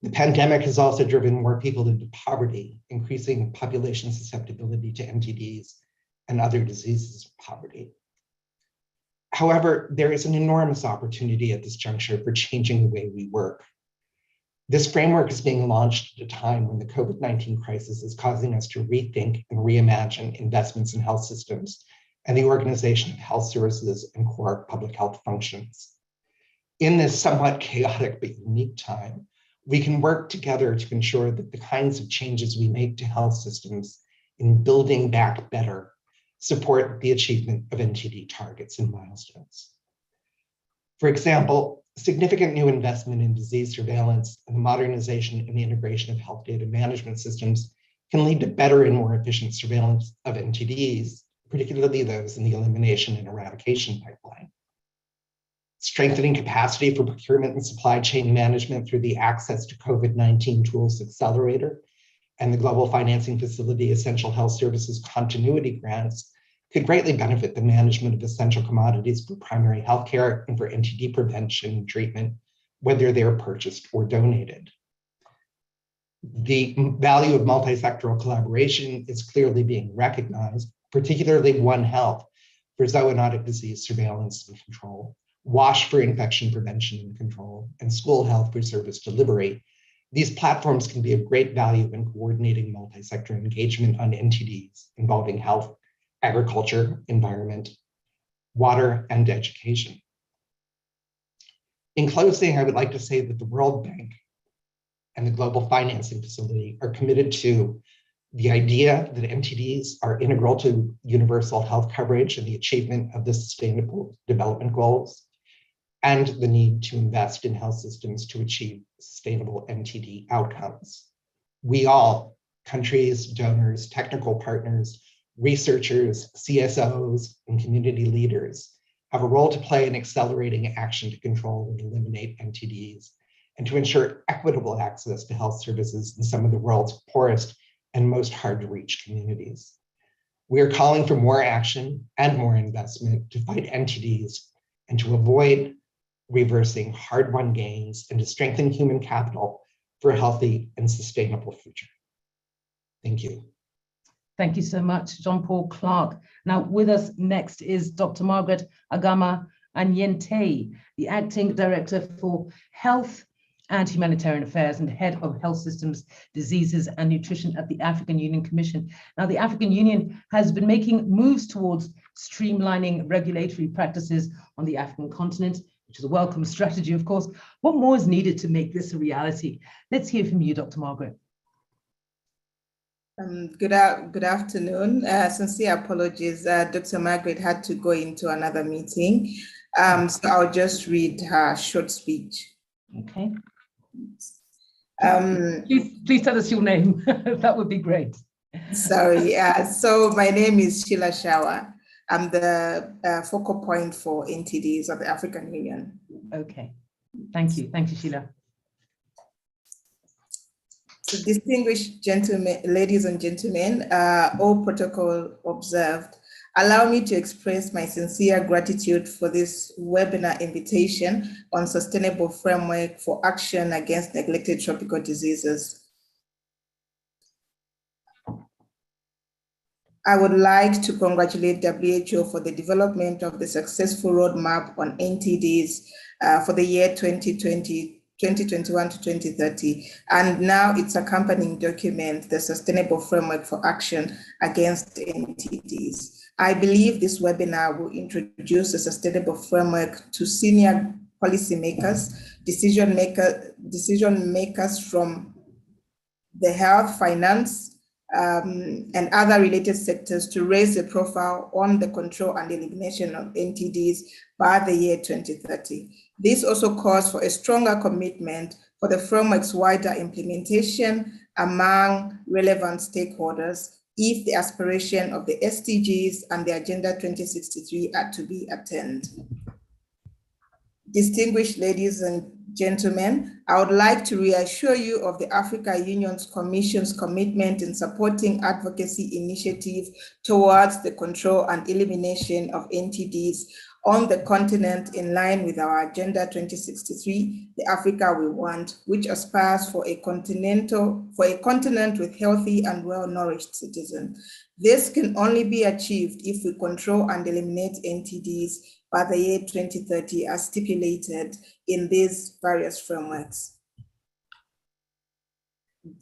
The pandemic has also driven more people into poverty, increasing population susceptibility to NTDs and other diseases of poverty. However, there is an enormous opportunity at this juncture for changing the way we work. This framework is being launched at a time when the COVID-19 crisis is causing us to rethink and reimagine investments in health systems and the organization of health services and core public health functions. In this somewhat chaotic but unique time, we can work together to ensure that the kinds of changes we make to health systems in building back better support the achievement of NTD targets and milestones. For example, significant new investment in disease surveillance and the modernization and the integration of health data management systems can lead to better and more efficient surveillance of NTDs, particularly those in the elimination and eradication pipeline. Strengthening capacity for procurement and supply chain management through the Access to COVID-19 Tools Accelerator and the Global Financing Facility Essential Health Services Continuity Grants could greatly benefit the management of essential commodities for primary healthcare and for NTD prevention and treatment, whether they're purchased or donated. The value of multi-sectoral collaboration is clearly being recognized, particularly One Health for zoonotic disease surveillance and control, WASH for infection prevention and control, and School Health for service delivery. These platforms can be of great value in coordinating multi-sector engagement on NTDs involving health, agriculture, environment, water, and education. In closing, I would like to say that the World Bank and the Global Financing Facility are committed to the idea that NTDs are integral to universal health coverage and the achievement of the Sustainable Development Goals, and the need to invest in health systems to achieve sustainable NTD outcomes. We all, countries, donors, technical partners, researchers, CSOs, and community leaders, have a role to play in accelerating action to control and eliminate NTDs, and to ensure equitable access to health services in some of the world's poorest and most hard to reach communities. We are calling for more action and more investment to fight NTDs and to avoid reversing hard-won gains and to strengthen human capital for a healthy and sustainable future. Thank you. Thank you so much, Jean-Paul Clark. Now with us next is Dr. Margaret Agama Anyente, the Acting Director for Health and Humanitarian Affairs and Head of Health Systems, Diseases and Nutrition at the African Union Commission. Now, the African Union has been making moves towards streamlining regulatory practices on the African continent, which is a welcome strategy, of course. What more is needed to make this a reality? Let's hear from you, Dr. Margaret. Good afternoon. Sincere apologies. Dr. Margaret had to go into another meeting. So I'll just read her short speech. Okay. Please tell us your name. That would be great. Sorry. So my name is Sheila Shawa. I'm the focal point for Ntds of the African Union. Okay. Thank you. Thank you, Sheila. So distinguished gentlemen, ladies and gentlemen, all protocol observed, allow me to express my sincere gratitude for this webinar invitation on sustainable framework for action against neglected tropical diseases. I would like to congratulate WHO for the development of the successful roadmap on NTDs for the year 2021 to 2030, and now its accompanying document, the Sustainable Framework for Action Against NTDs. I believe this webinar will introduce a sustainable framework to senior policymakers, decision makers from the health, finance, and other related sectors to raise the profile on the control and elimination of NTDs by the year 2030. This also calls for a stronger commitment for the framework's wider implementation among relevant stakeholders if the aspiration of the SDGs and the Agenda 2063 are to be attained. Distinguished ladies and gentlemen, I would like to reassure you of the African Union's Commission's commitment in supporting advocacy initiatives towards the control and elimination of NTDs on the continent in line with our Agenda 2063, the Africa we want, which aspires for a continent with healthy and well-nourished citizens. This can only be achieved if we control and eliminate NTDs by the year 2030 as stipulated in these various frameworks.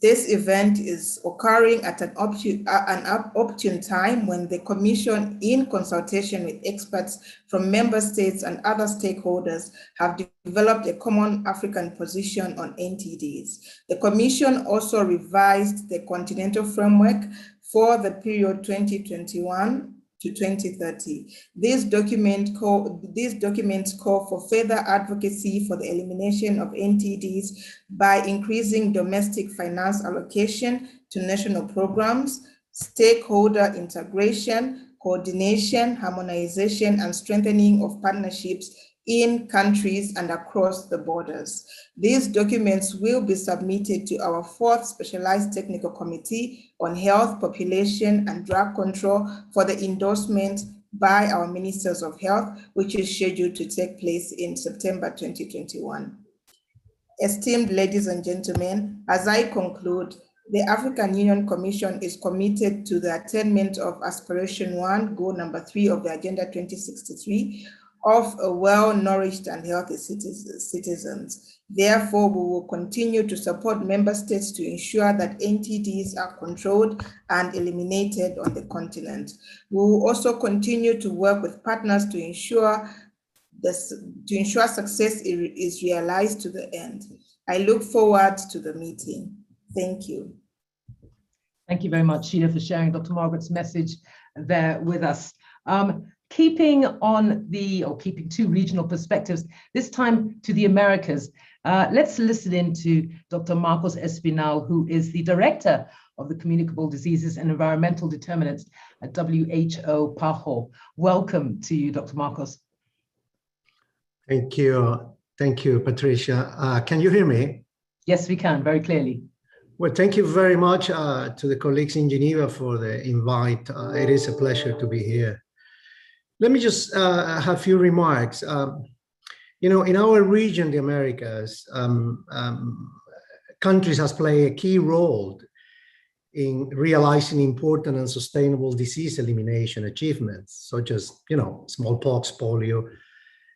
This event is occurring at an opportune time when the Commission, in consultation with experts from member states and other stakeholders, have developed a common African position on NTDs. The Commission also revised the continental framework for the period 2021 to 2030. These documents call for further advocacy for the elimination of NTDs by increasing domestic finance allocation to national programs, stakeholder integration, coordination, harmonization, and strengthening of partnerships in countries and across the borders. These documents will be submitted to our 4th Specialized Technical Committee on Health, Population, and Drug Control for the endorsement by our Ministers of Health, which is scheduled to take place in September 2021. Esteemed ladies and gentlemen, as I conclude, the African Union Commission is committed to the attainment of Aspiration 1, Goal number 3 of the Agenda 2063, of a well-nourished and healthy citizens. Therefore, we will continue to support member states to ensure that NTDs are controlled and eliminated on the continent. We will also continue to work with partners to ensure success is realized to the end. I look forward to the meeting. Thank you. Thank you very much, Sheila, for sharing Dr. Margaret's message there with us. Keeping two regional perspectives, this time to the Americas, let's listen in to Dr. Marcos Espinal, who is the Director of the Communicable Diseases and Environmental Determinants at WHO PAHO. Welcome to you, Dr. Marcos. Thank you, Patricia. Can you hear me? Yes, we can, very clearly. Well, thank you very much to the colleagues in Geneva for the invite. It is a pleasure to be here. Let me just have a few remarks. In our region, the Americas, countries has played a key role in realizing important and sustainable disease elimination achievements, such as, smallpox, polio,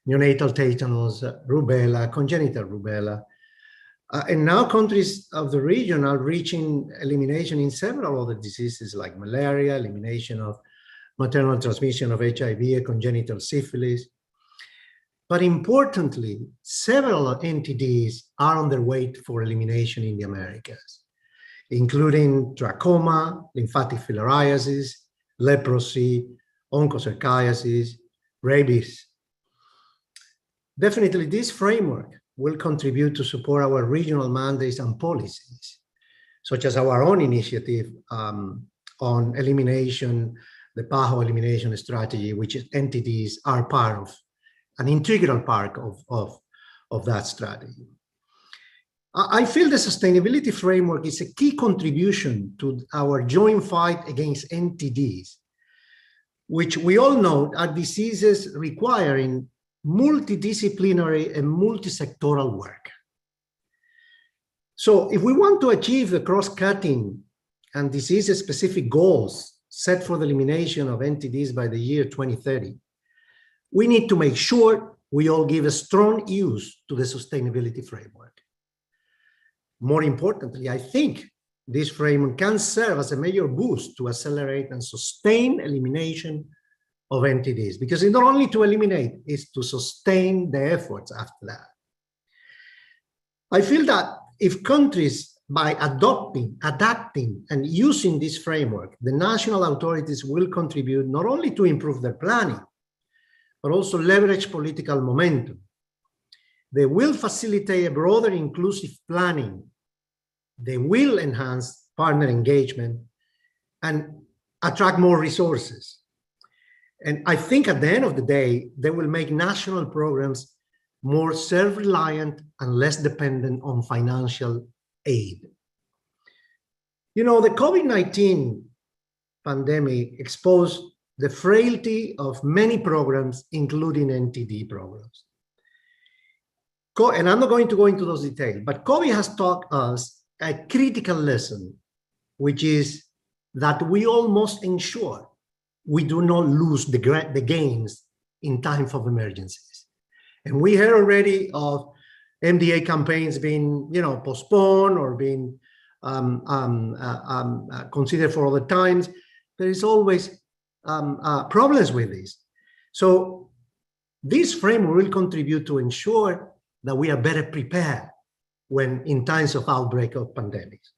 neonatal tetanus, rubella, congenital rubella. And now countries of the region are reaching elimination in several other diseases like malaria, elimination of maternal transmission of HIV, congenital syphilis. But importantly, several NTDs are on their way for elimination in the Americas, including trachoma, lymphatic filariasis, leprosy, onchocerciasis, rabies. Definitely, this framework will contribute to support our regional mandates and policies, such as our own initiative on elimination, the PAHO elimination strategy, which NTDs are part of, an integral part of that strategy. I feel the sustainability framework is a key contribution to our joint fight against NTDs, which we all know are diseases requiring multidisciplinary and multi-sectoral work. So if we want to achieve the cross-cutting and disease-specific goals set for the elimination of NTDs by the year 2030, we need to make sure we all give a strong use to the sustainability framework. More importantly, I think this framework can serve as a major boost to accelerate and sustain elimination of NTDs, because it's not only to eliminate, it's to sustain the efforts after that. I feel that if countries, by adopting, adapting, and using this framework, the national authorities will contribute not only to improve their planning, but also leverage political momentum. They will facilitate a broader inclusive planning. They will enhance partner engagement and attract more resources. And I think at the end of the day, they will make national programs more self-reliant and less dependent on financial aid. The COVID-19 pandemic exposed the frailty of many programs, including NTD programs. And I'm not going to go into those details, but COVID has taught us a critical lesson, which is that we all must ensure we do not lose the gains in times of emergencies. And we heard already of MDA campaigns being, postponed or being considered for other times. There is always problems with this. So this framework will contribute to ensure that we are better prepared when in times of outbreak of pandemics.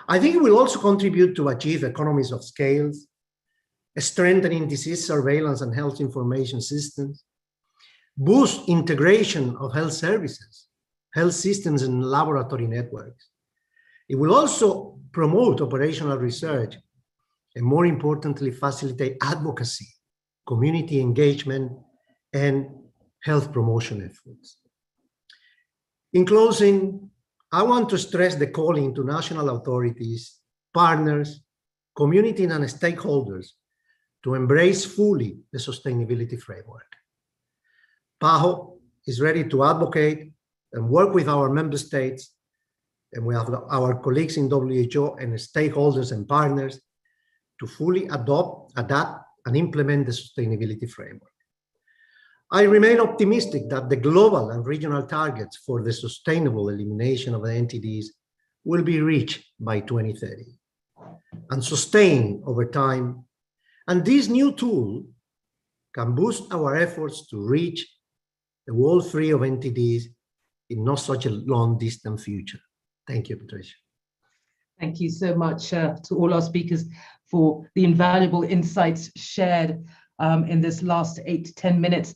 I think it will also contribute to achieve economies of scales, strengthening disease surveillance and health information systems, boost integration of health services, health systems and laboratory networks. It will also promote operational research and, more importantly, facilitate advocacy, community engagement, and health promotion efforts. In closing, I want to stress the calling to national authorities, partners, community and stakeholders to embrace fully the sustainability framework. PAHO is ready to advocate and work with our member states, and we have our colleagues in WHO and stakeholders and partners to fully adopt, adapt, and implement the sustainability framework. I remain optimistic that the global and regional targets for the sustainable elimination of the Ntds will be reached by 2030 and sustained over time. And this new tool can boost our efforts to reach a world free of Ntds in not such a long distant future. Thank you, Patricia. Thank you so much to all our speakers for the invaluable insights shared in this last 8 to 10 minutes.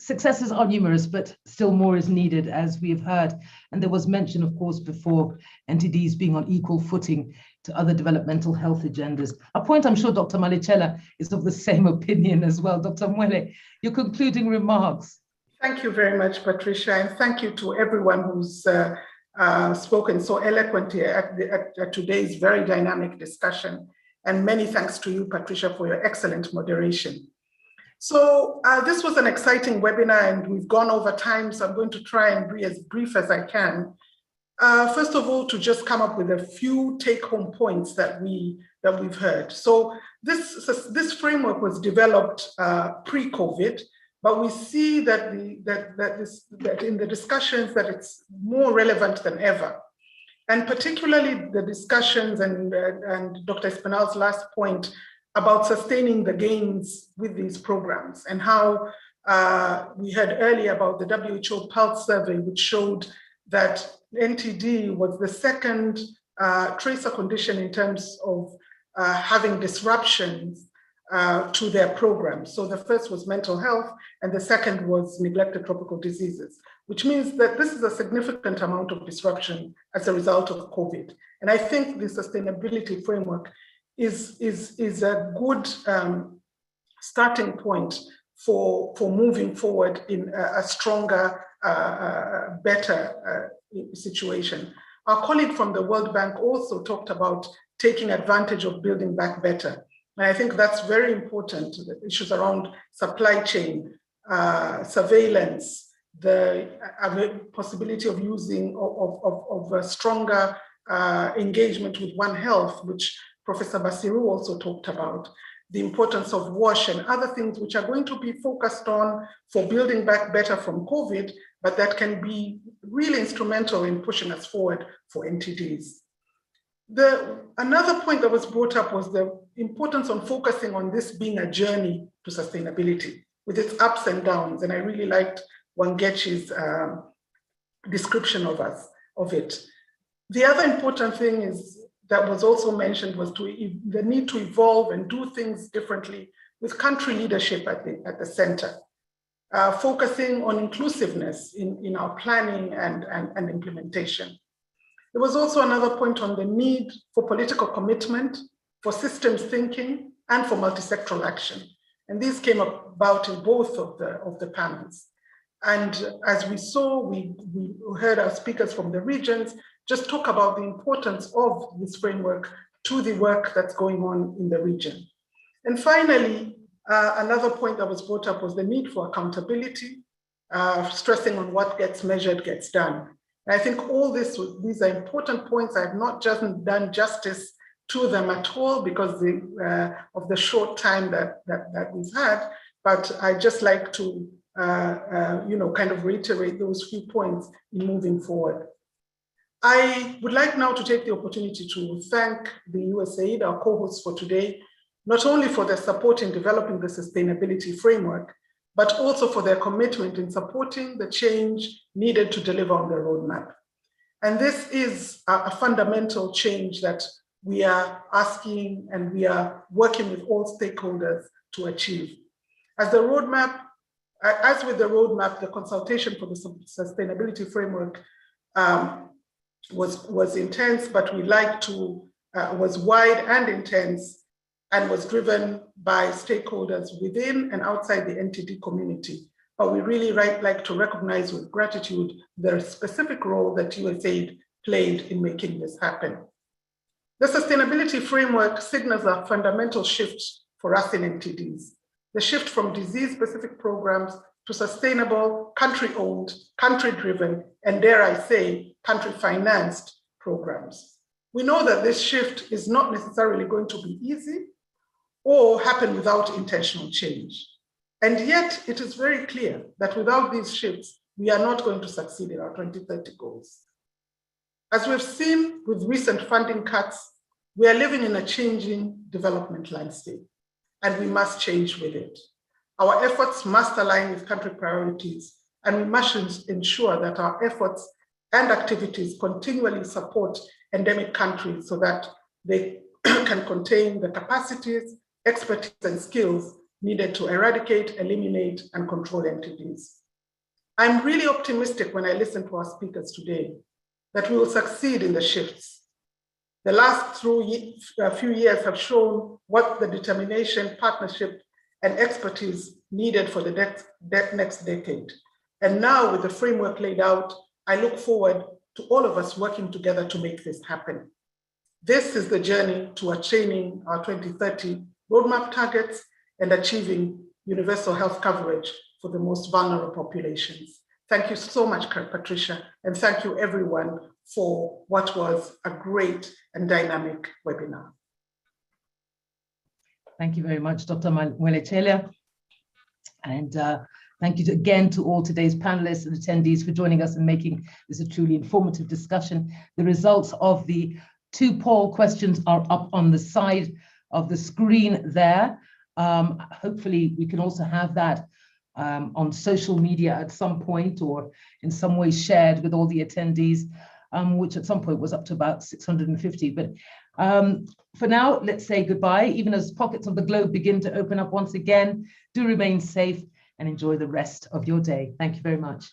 Successes are numerous, but still more is needed, as we have heard. And there was mention, of course, before Ntds being on equal footing to other developmental health agendas. A point I'm sure Dr. Malichela is of the same opinion as well. Dr. Mwele, your concluding remarks. Thank you very much, Patricia, and thank you to everyone who's spoken so eloquently at today's very dynamic discussion. And many thanks to you, Patricia, for your excellent moderation. So this was an exciting webinar and we've gone over time, so I'm going to try and be as brief as I can. First of all, to just come up with a few take-home points that we've heard. So this framework was developed pre-COVID, but we see that in the discussions that it's more relevant than ever. And particularly the discussions and Dr. Espinal's last point about sustaining the gains with these programs, and how we heard earlier about the WHO Pulse survey, which showed that NTD was the second tracer condition in terms of having disruptions to their programs. So the first was mental health, and the second was neglected tropical diseases, which means that this is a significant amount of disruption as a result of COVID. And I think the sustainability framework is a good starting point for moving forward in a stronger, better situation. Our colleague from the World Bank also talked about taking advantage of building back better. And I think that's very important. The issues around supply chain, surveillance, the possibility of using of a stronger engagement with One Health, which Professor Basiru also talked about, the importance of WASH and other things which are going to be focused on for building back better from COVID, but that can be really instrumental in pushing us forward for NTDs. Another point that was brought up was the importance on focusing on this being a journey to sustainability with its ups and downs. And I really liked Wangechi's description of it. The other important thing that was also mentioned was the need to evolve and do things differently with country leadership at the center, focusing on inclusiveness in our planning and implementation. There was also another point on the need for political commitment, for systems thinking, and for multi-sectoral action. And these came about in both of the panels. And as we saw, we heard our speakers from the regions just talk about the importance of this framework to the work that's going on in the region. And finally, another point that was brought up was the need for accountability, stressing on what gets measured gets done. And I think all these are important points. I have not just done justice to them at all because of the short time that we've had, but I just like to kind of reiterate those few points in moving forward. I would like now to take the opportunity to thank the Usaid, our co-hosts for today, not only for their support in developing the sustainability framework, but also for their commitment in supporting the change needed to deliver on the roadmap. And this is a fundamental change that we are asking and we are working with all stakeholders to achieve. As with the roadmap, the consultation for the sustainability framework was intense, but was wide and intense, and was driven by stakeholders within and outside the NTD community. But we really like to recognize with gratitude the specific role that Usaid played in making this happen. The sustainability framework signals a fundamental shift for us in NTDs. The shift from disease-specific programs to sustainable, country-owned, country-driven, and dare I say, country-financed programs. We know that this shift is not necessarily going to be easy or happen without intentional change. And yet it is very clear that without these shifts, we are not going to succeed in our 2030 goals. As we've seen with recent funding cuts, we are living in a changing development landscape, and we must change with it. Our efforts must align with country priorities, and we must ensure that our efforts and activities continually support endemic countries so that they can contain the capacities, expertise, and skills needed to eradicate, eliminate, and control Ntds. I'm really optimistic when I listen to our speakers today that we will succeed in the shifts. The last few years have shown what the determination, partnership, and expertise needed for the next decade. And now with the framework laid out, I look forward to all of us working together to make this happen. This is the journey to attaining our 2030 roadmap targets and achieving universal health coverage for the most vulnerable populations. Thank you so much, Patricia, and thank you everyone for what was a great and dynamic webinar. Thank you very much, Dr. Mwelechela. And thank you again to all today's panelists and attendees for joining us and making this a truly informative discussion. The results of the 2 poll questions are up on the side of the screen there. Hopefully we can also have that on social media at some point or in some way shared with all the attendees, which at some point was up to about 650. But for now, let's say goodbye. Even as pockets of the globe begin to open up once again, do remain safe and enjoy the rest of your day. Thank you very much.